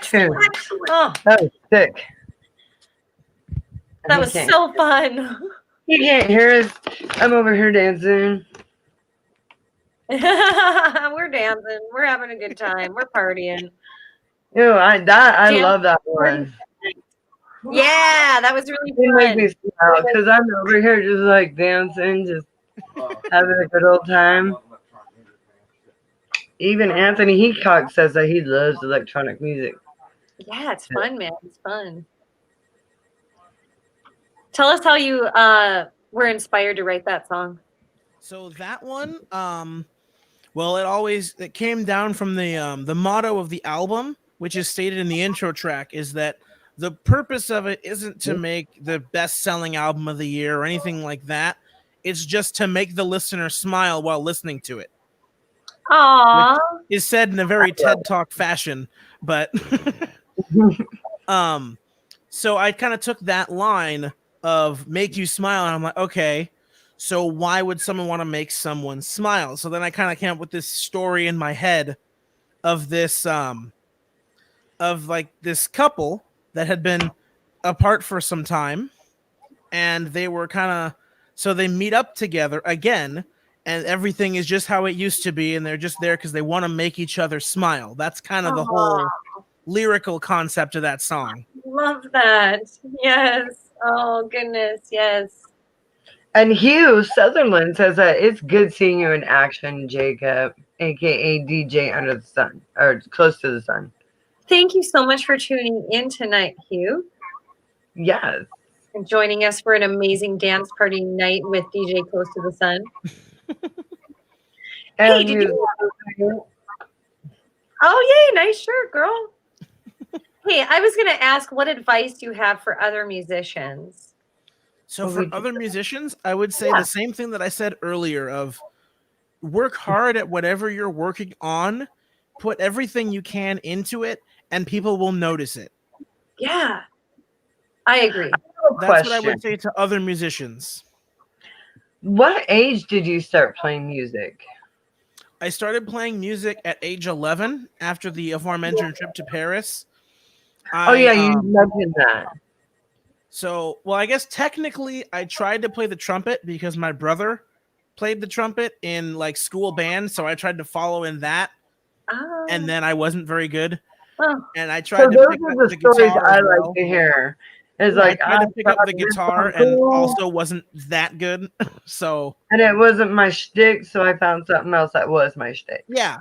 Excellent. Oh, That was sick. that was so fun. You can't hear us. I'm over here dancing. We're dancing. We're having a good time. We're partying. I Jan- love that one. Yeah, that was really It makes me fun. smile because I'm over here just like dancing, just having a good old time. Even Anthony Heacock says that he loves electronic music. Yeah, it's fun, man. It's fun. Tell us how you were inspired to write that song. So that one, well, it came down from the motto of the album, which is stated in the intro track, is that the purpose of it isn't to make the best-selling album of the year or anything like that. It's just to make the listener smile while listening to it. Aww. Is said in a very TED Talk fashion, but so I kind of took that line of make you smile, and I'm like, okay, so why would someone want to make someone smile? So then I kind of came up with this story in my head of this of like this couple that had been apart for some time, and they were so they meet up together again, and everything is just how it used to be, and they're just there because they want to make each other smile. That's kind of the whole lyrical concept of that song. Love that. Yes. Oh, goodness. Yes. And Hugh Sutherland says that it's good seeing you in action, Jacob, aka DJ Under the Sun, or Close to the Sun. Thank you so much for tuning in tonight, Hugh, Yes. and joining us for an amazing dance party night with DJ Close to the Sun. Hey, did you? Oh, yay! Nice shirt, girl. Hey, I was going to ask, what advice do you have for other musicians? So for other musicians, I would say the same thing that I said earlier of work hard at whatever you're working on, put everything you can into it, and people will notice it. Yeah, I agree. That's what I would say to other musicians. What age did you start playing music? I started playing music at age 11 after the aforementioned trip to Paris. You mentioned that. So, well, I guess technically I tried to play the trumpet because my brother played the trumpet in like school band, so I tried to follow in that, and then I wasn't very good. And I tried to pick up the guitar. I like to hear. Is like I tried to pick up the guitar and also wasn't that good. So and it wasn't my shtick, so I found something else that was my shtick. Yeah.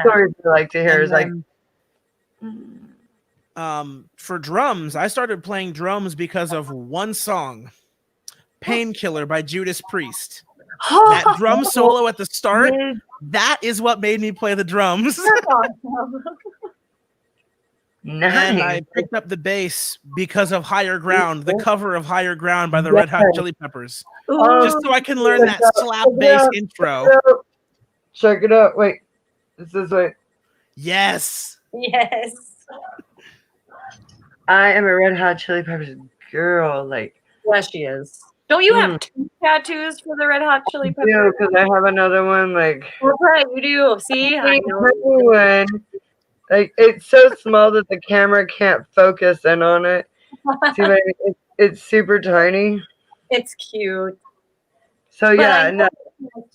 Stories I like to hear is like. For drums, I started playing drums because of one song, Painkiller by Judas Priest. That drum solo at the start, that is what made me play the drums. Nice. And I picked up the bass because of Higher Ground, the cover of Higher Ground by the Red Hot Chili Peppers. Just so I can learn that slap bass intro. Check it out. Wait. This is it. Yes. Yes. I am a Red Hot Chili Peppers girl. Like, yes, she is. Don't you have 2 tattoos for the Red Hot Chili Peppers? Yeah, because I have another one. Like, that's right, you do. See, I know. One, like, it's so small that the camera can't focus in on it. See, like, it's super tiny. It's cute. So yeah, no.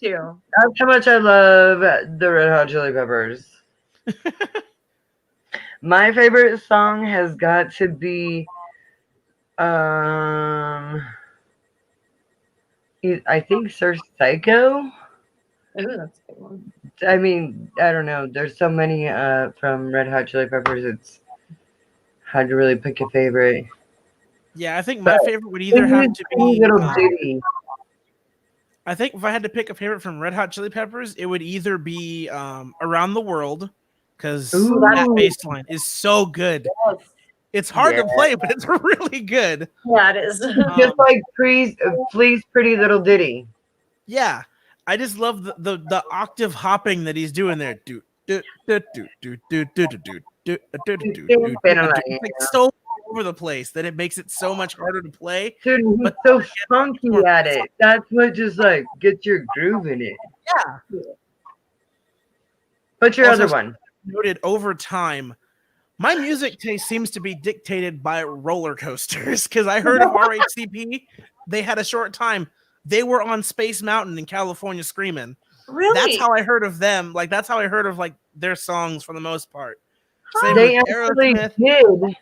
Too. That's how much I love the Red Hot Chili Peppers. My favorite song has got to be, I think Sir Psycho. Ooh, that's a good one. I mean, I don't know. There's so many from Red Hot Chili Peppers. It's hard to really pick a favorite. Yeah, I think my favorite would either have to be Little Ditty. I think if I had to pick a favorite from Red Hot Chili Peppers, it would either be Around the World, because that bass line is so good. Yes. It's hard to play, but it's really good. Yeah, it is. Just like Flea's Pretty Little Ditty. Yeah, I just love the octave hopping that he's doing there. It's like so all over the place that it makes it so much harder to play. Dude, he's so funky at it. That's what just like gets your groove in it. Yeah. What's your other one? Noted over time, My music taste seems to be dictated by roller coasters because I heard of RHCP. They had a short time. They were on Space Mountain in California screaming. Really? That's how I heard of them. Like that's how I heard of like their songs for the most part. Same They with actually Aerosmith. did,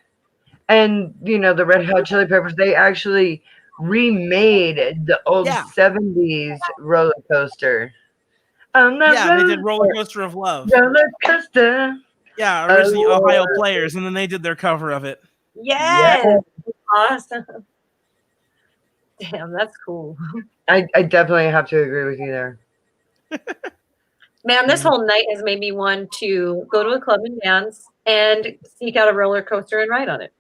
and the Red Hot Chili Peppers. They actually remade the old Yeah. 70s roller coaster. On that Yeah, they did Roller Coaster of Love. roller coaster. Yeah, originally Ohio Oh. Players, and then they did their cover of it. Yes. Yeah. Awesome. Damn, that's cool. I definitely have to agree with you there. Man, this whole night has made me want to go to a club and dance and seek out a roller coaster and ride on it.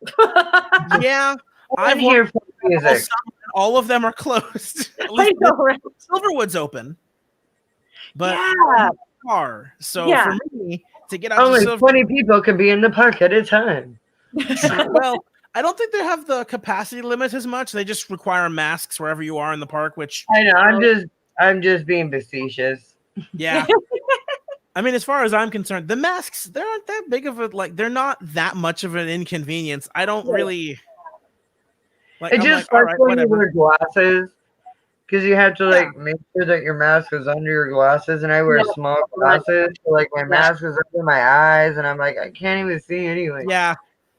Yeah, I'm here for music. all of them are closed. At I least know, right? Silverwood's open, but Yeah. car. So Yeah. for me to get out Only to Silverwood, 20 people can be in the park at a time. well, I don't think they have the capacity limit as much. They just require masks wherever you are in the park, which I know. I'm just being facetious. yeah. I mean, as far as I'm concerned, the masks, they aren't that big of a they're not that much of an inconvenience. I don't really like It I'm just like, all sucks right, when whatever. you wear glasses because you have to make sure that your mask is under your glasses, and I wear small glasses, so my mask is under my eyes, and I'm like, I can't even see anyway. Yeah,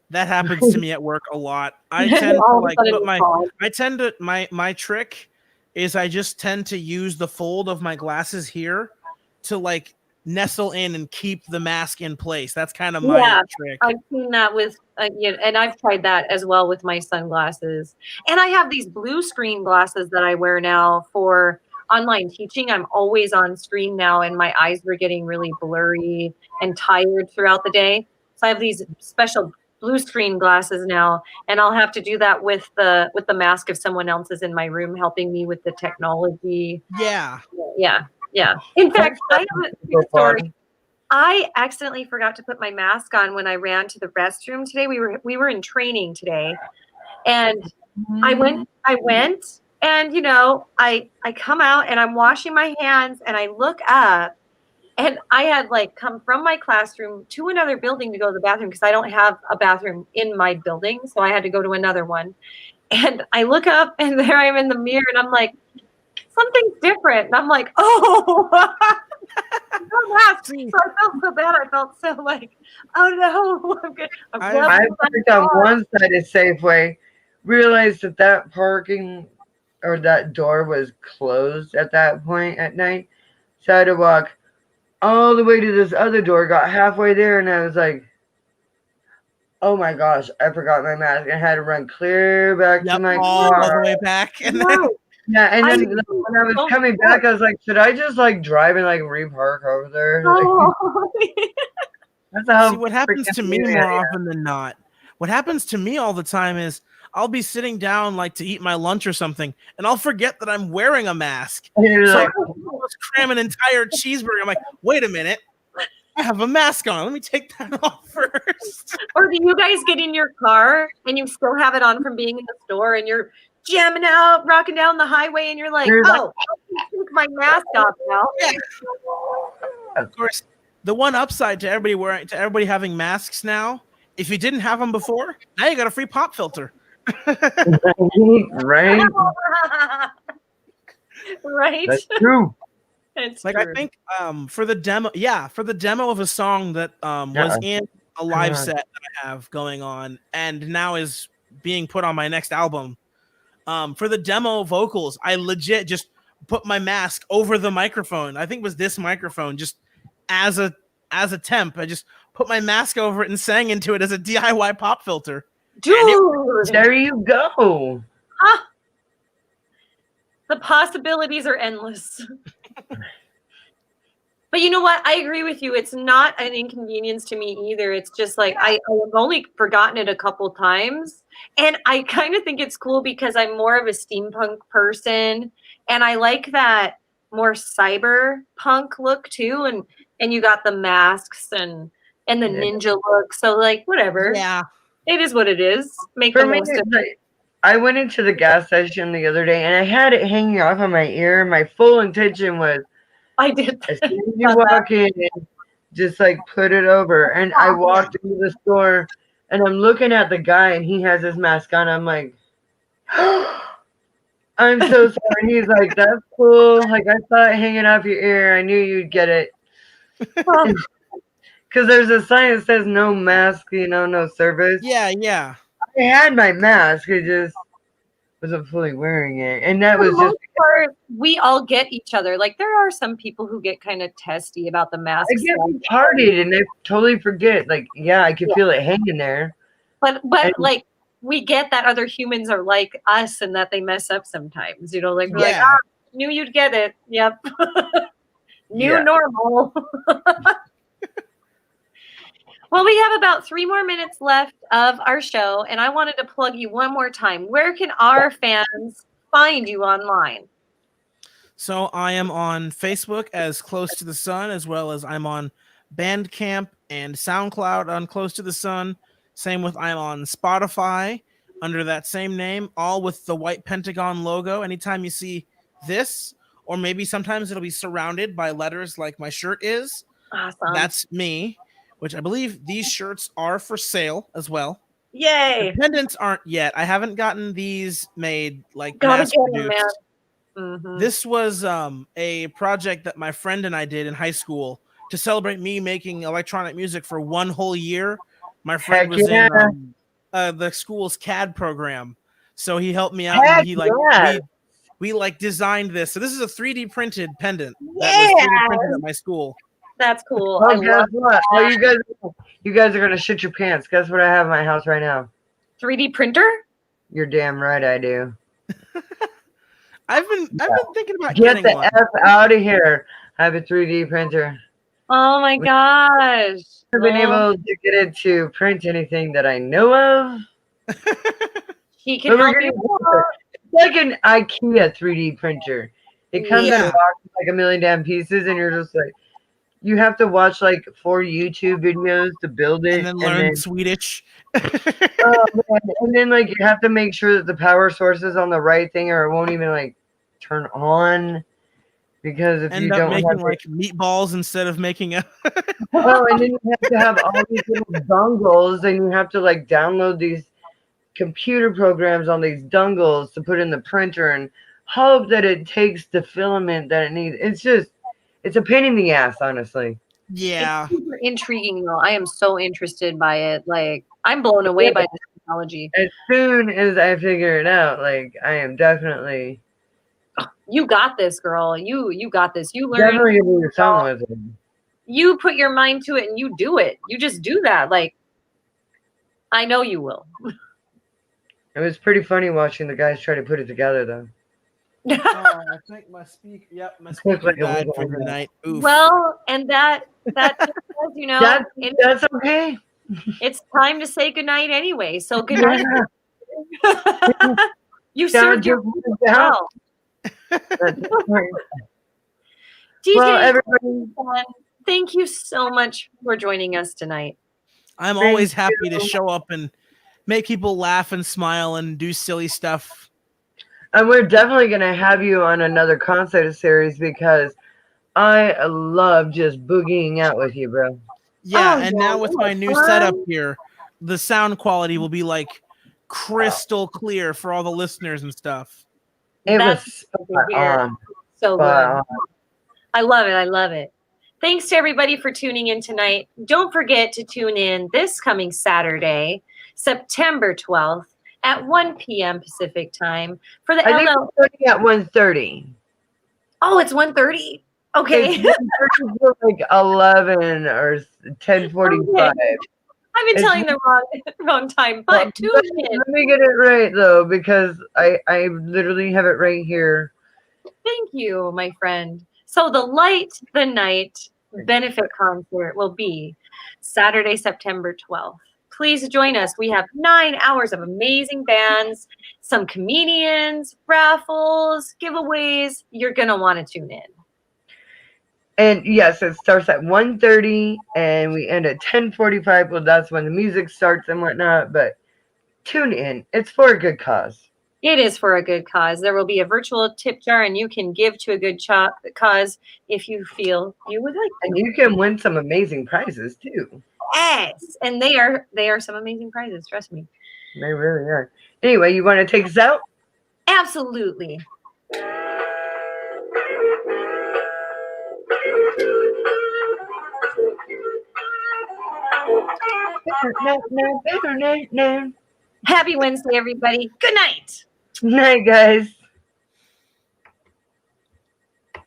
that happens to me at work a lot. I tend to my trick is I just tend to use the fold of my glasses here to nestle in and keep the mask in place. That's kind of my trick. I've seen that with, and I've tried that as well with my sunglasses. And I have these blue screen glasses that I wear now for online teaching. I'm always on screen now, and my eyes were getting really blurry and tired throughout the day. So I have these special blue screen glasses now, and I'll have to do that with the mask if someone else is in my room helping me with the technology. Yeah. Yeah. In fact, I have a quick story. I accidentally forgot to put my mask on when I ran to the restroom today. We were in training today, and I went and I come out and I'm washing my hands and I look up and I had come from my classroom to another building to go to the bathroom because I don't have a bathroom in my building, so I had to go to another one. And I look up and there I am in the mirror and I'm like, something's different. And I'm like, oh, no mask. So I felt so bad. I felt so oh no, I'm good. I parked on one side of Safeway, realized that parking or that door was closed at that point at night. So I had to walk all the way to this other door, got halfway there, and I was like, oh my gosh, I forgot my mask. I had to run clear back to my car. All the way back. And then and then when I was coming back, I was like, should I just drive and repark over there? That's how. See, what happens to me more often than not, what happens to me all the time is I'll be sitting down to eat my lunch or something, and I'll forget that I'm wearing a mask. So I'll just cram an entire cheeseburger. I'm like, wait a minute. I have a mask on. Let me take that off first. Or do you guys get in your car and you still have it on from being in the store and you're jamming out, rocking down the highway, and you're like, oh, I took my mask off now. Yeah. Of course, the one upside to everybody having masks now, if you didn't have them before, now you got a free pop filter. Right? Right? That's true. It's I think for the demo of a song that was in a live set that I have going on and now is being put on my next album. For the demo vocals, I legit just put my mask over the microphone. I think it was this microphone, just as a temp. I just put my mask over it and sang into it as a DIY pop filter. Dude, there you go. Huh? The possibilities are endless. But you know what? I agree with you. It's not an inconvenience to me either. It's just I've only forgotten it a couple times. And I kind of think it's cool because I'm more of a steampunk person. And I like that more cyberpunk look too. And you got the masks and the ninja look. So whatever. Yeah. It is what it is. Make For the me, most of it. I went into the gas station the other day and I had it hanging off of my ear. My full intention was, I did. as soon as you walk in, just like put it over. And I walked into the store and I'm looking at the guy and he has his mask on. I'm like, I'm so sorry. He's like, that's cool. Like, I saw it hanging off your ear. I knew you'd get it. Oh, Because there's a sign that says no mask, no service. Yeah. I had my mask. I just wasn't fully wearing it. And that for the was just, most part, we all get each other. Like there are some people who get kind of testy about the mask I get stuff. retarded and I totally forget. Like, yeah, I can Yeah. feel it hanging there. But And- like we get that other humans are like us and that they mess up sometimes. Like we're like, Yeah. knew you'd get it. Yep. New Yeah. normal. Well, we have about 3 more minutes left of our show, and I wanted to plug you one more time. Where can our fans find you online? So I am on Facebook as Close to the Sun, as well as I'm on Bandcamp and SoundCloud on Close to the Sun. Same with I'm on Spotify under that same name, all with the white pentagon logo. Anytime you see this, or maybe sometimes it'll be surrounded by letters like my shirt is, Awesome. that's me, which I believe these shirts are for sale as well. Yay. The pendants aren't yet. I haven't gotten these made like Gotta mass get 'em, produced. man. Mhm. This was a project that my friend and I did in high school to celebrate me making electronic music for 1 whole year. My friend Heck was yeah. in the school's CAD program, so he helped me out. Heck And he like yes. we like designed this. So this is a 3D printed pendant that was Yeah. 3D printed at my school. That's cool. Oh, I guess love what? Oh, you guys are gonna shit your pants. Guess what I have in my house right now? 3D printer. You're damn right I do. I've been thinking about Get getting the one. F out of here. I have a 3D printer. Oh my gosh. I've been able to get it to print anything that I know of. He can But we're help gonna you do out. it. It's like an IKEA 3D printer. It comes in a Yeah. box with like a million damn pieces, and you're just like, you have to watch like 4 YouTube videos to build it, And then learn Swedish. and then like you have to make sure that the power source is on the right thing, or it won't even like turn on. Because if you End up don't making have like meatballs instead of making a oh, and then you have to have all these little dongles, and you have to like download these computer programs on these dongles to put in the printer and hope that it takes the filament that it needs. It's a pain in the ass, honestly. yeah. It's super intriguing though. I am so interested by it. Like I'm blown away by this technology. As soon as I figure it out, like I am definitely You got this, girl. You got this. You learn. gonna do something with it. You put your mind to it and you do it. You just do that. Like I know you will. It was pretty funny watching the guys try to put it together, though. I think my speaker. Yep, my speaker like a died little for the one. night. Oof. Well, and that just says, you know, That's okay. it's time to say goodnight anyway. So good night. Yeah, You Sound served your just purpose like that. well. that's right. DJ, Well, everybody, thank you so much for joining us tonight. I'm Thank always happy to you. show up and make people laugh and smile and do silly stuff. and we're definitely gonna have you on another concert series because I love just boogieing out with you, bro. Yeah, Oh, and yeah, now with my new fun. setup here, the sound quality will be like crystal clear for all the listeners and stuff. It That's was good to spot hear. on. So Spot good. I love it. I love it. Thanks to everybody for tuning in tonight. Don't forget to tune in this coming Saturday, September 12th at 1 p.m. Pacific time for the I think LL. we're starting at 1:30. Oh, it's 1:30. Okay. It's 1:30 to like 11 or 10:45. I've been It's- telling the wrong time, but tune in. Let me get it right though, because I literally have it right here. Thank you, my friend. So the Light the Night benefit concert will be Saturday, September 12th. Please join us. We have 9 hours of amazing bands, some comedians, raffles, giveaways. You're going to want to tune in. And yes, it starts at 1:30 and we end at 10:45. Well, that's when the music starts and whatnot. But tune in. It's for a good cause. It is for a good cause. There will be a virtual tip jar, and you can give to a good cause if you feel you would like And to. you can win some amazing prizes too. Yes, and they are some amazing prizes. Trust me. They really are. Anyway, you want to take us out? Absolutely. No. Happy Wednesday, everybody. Good night. Night, guys.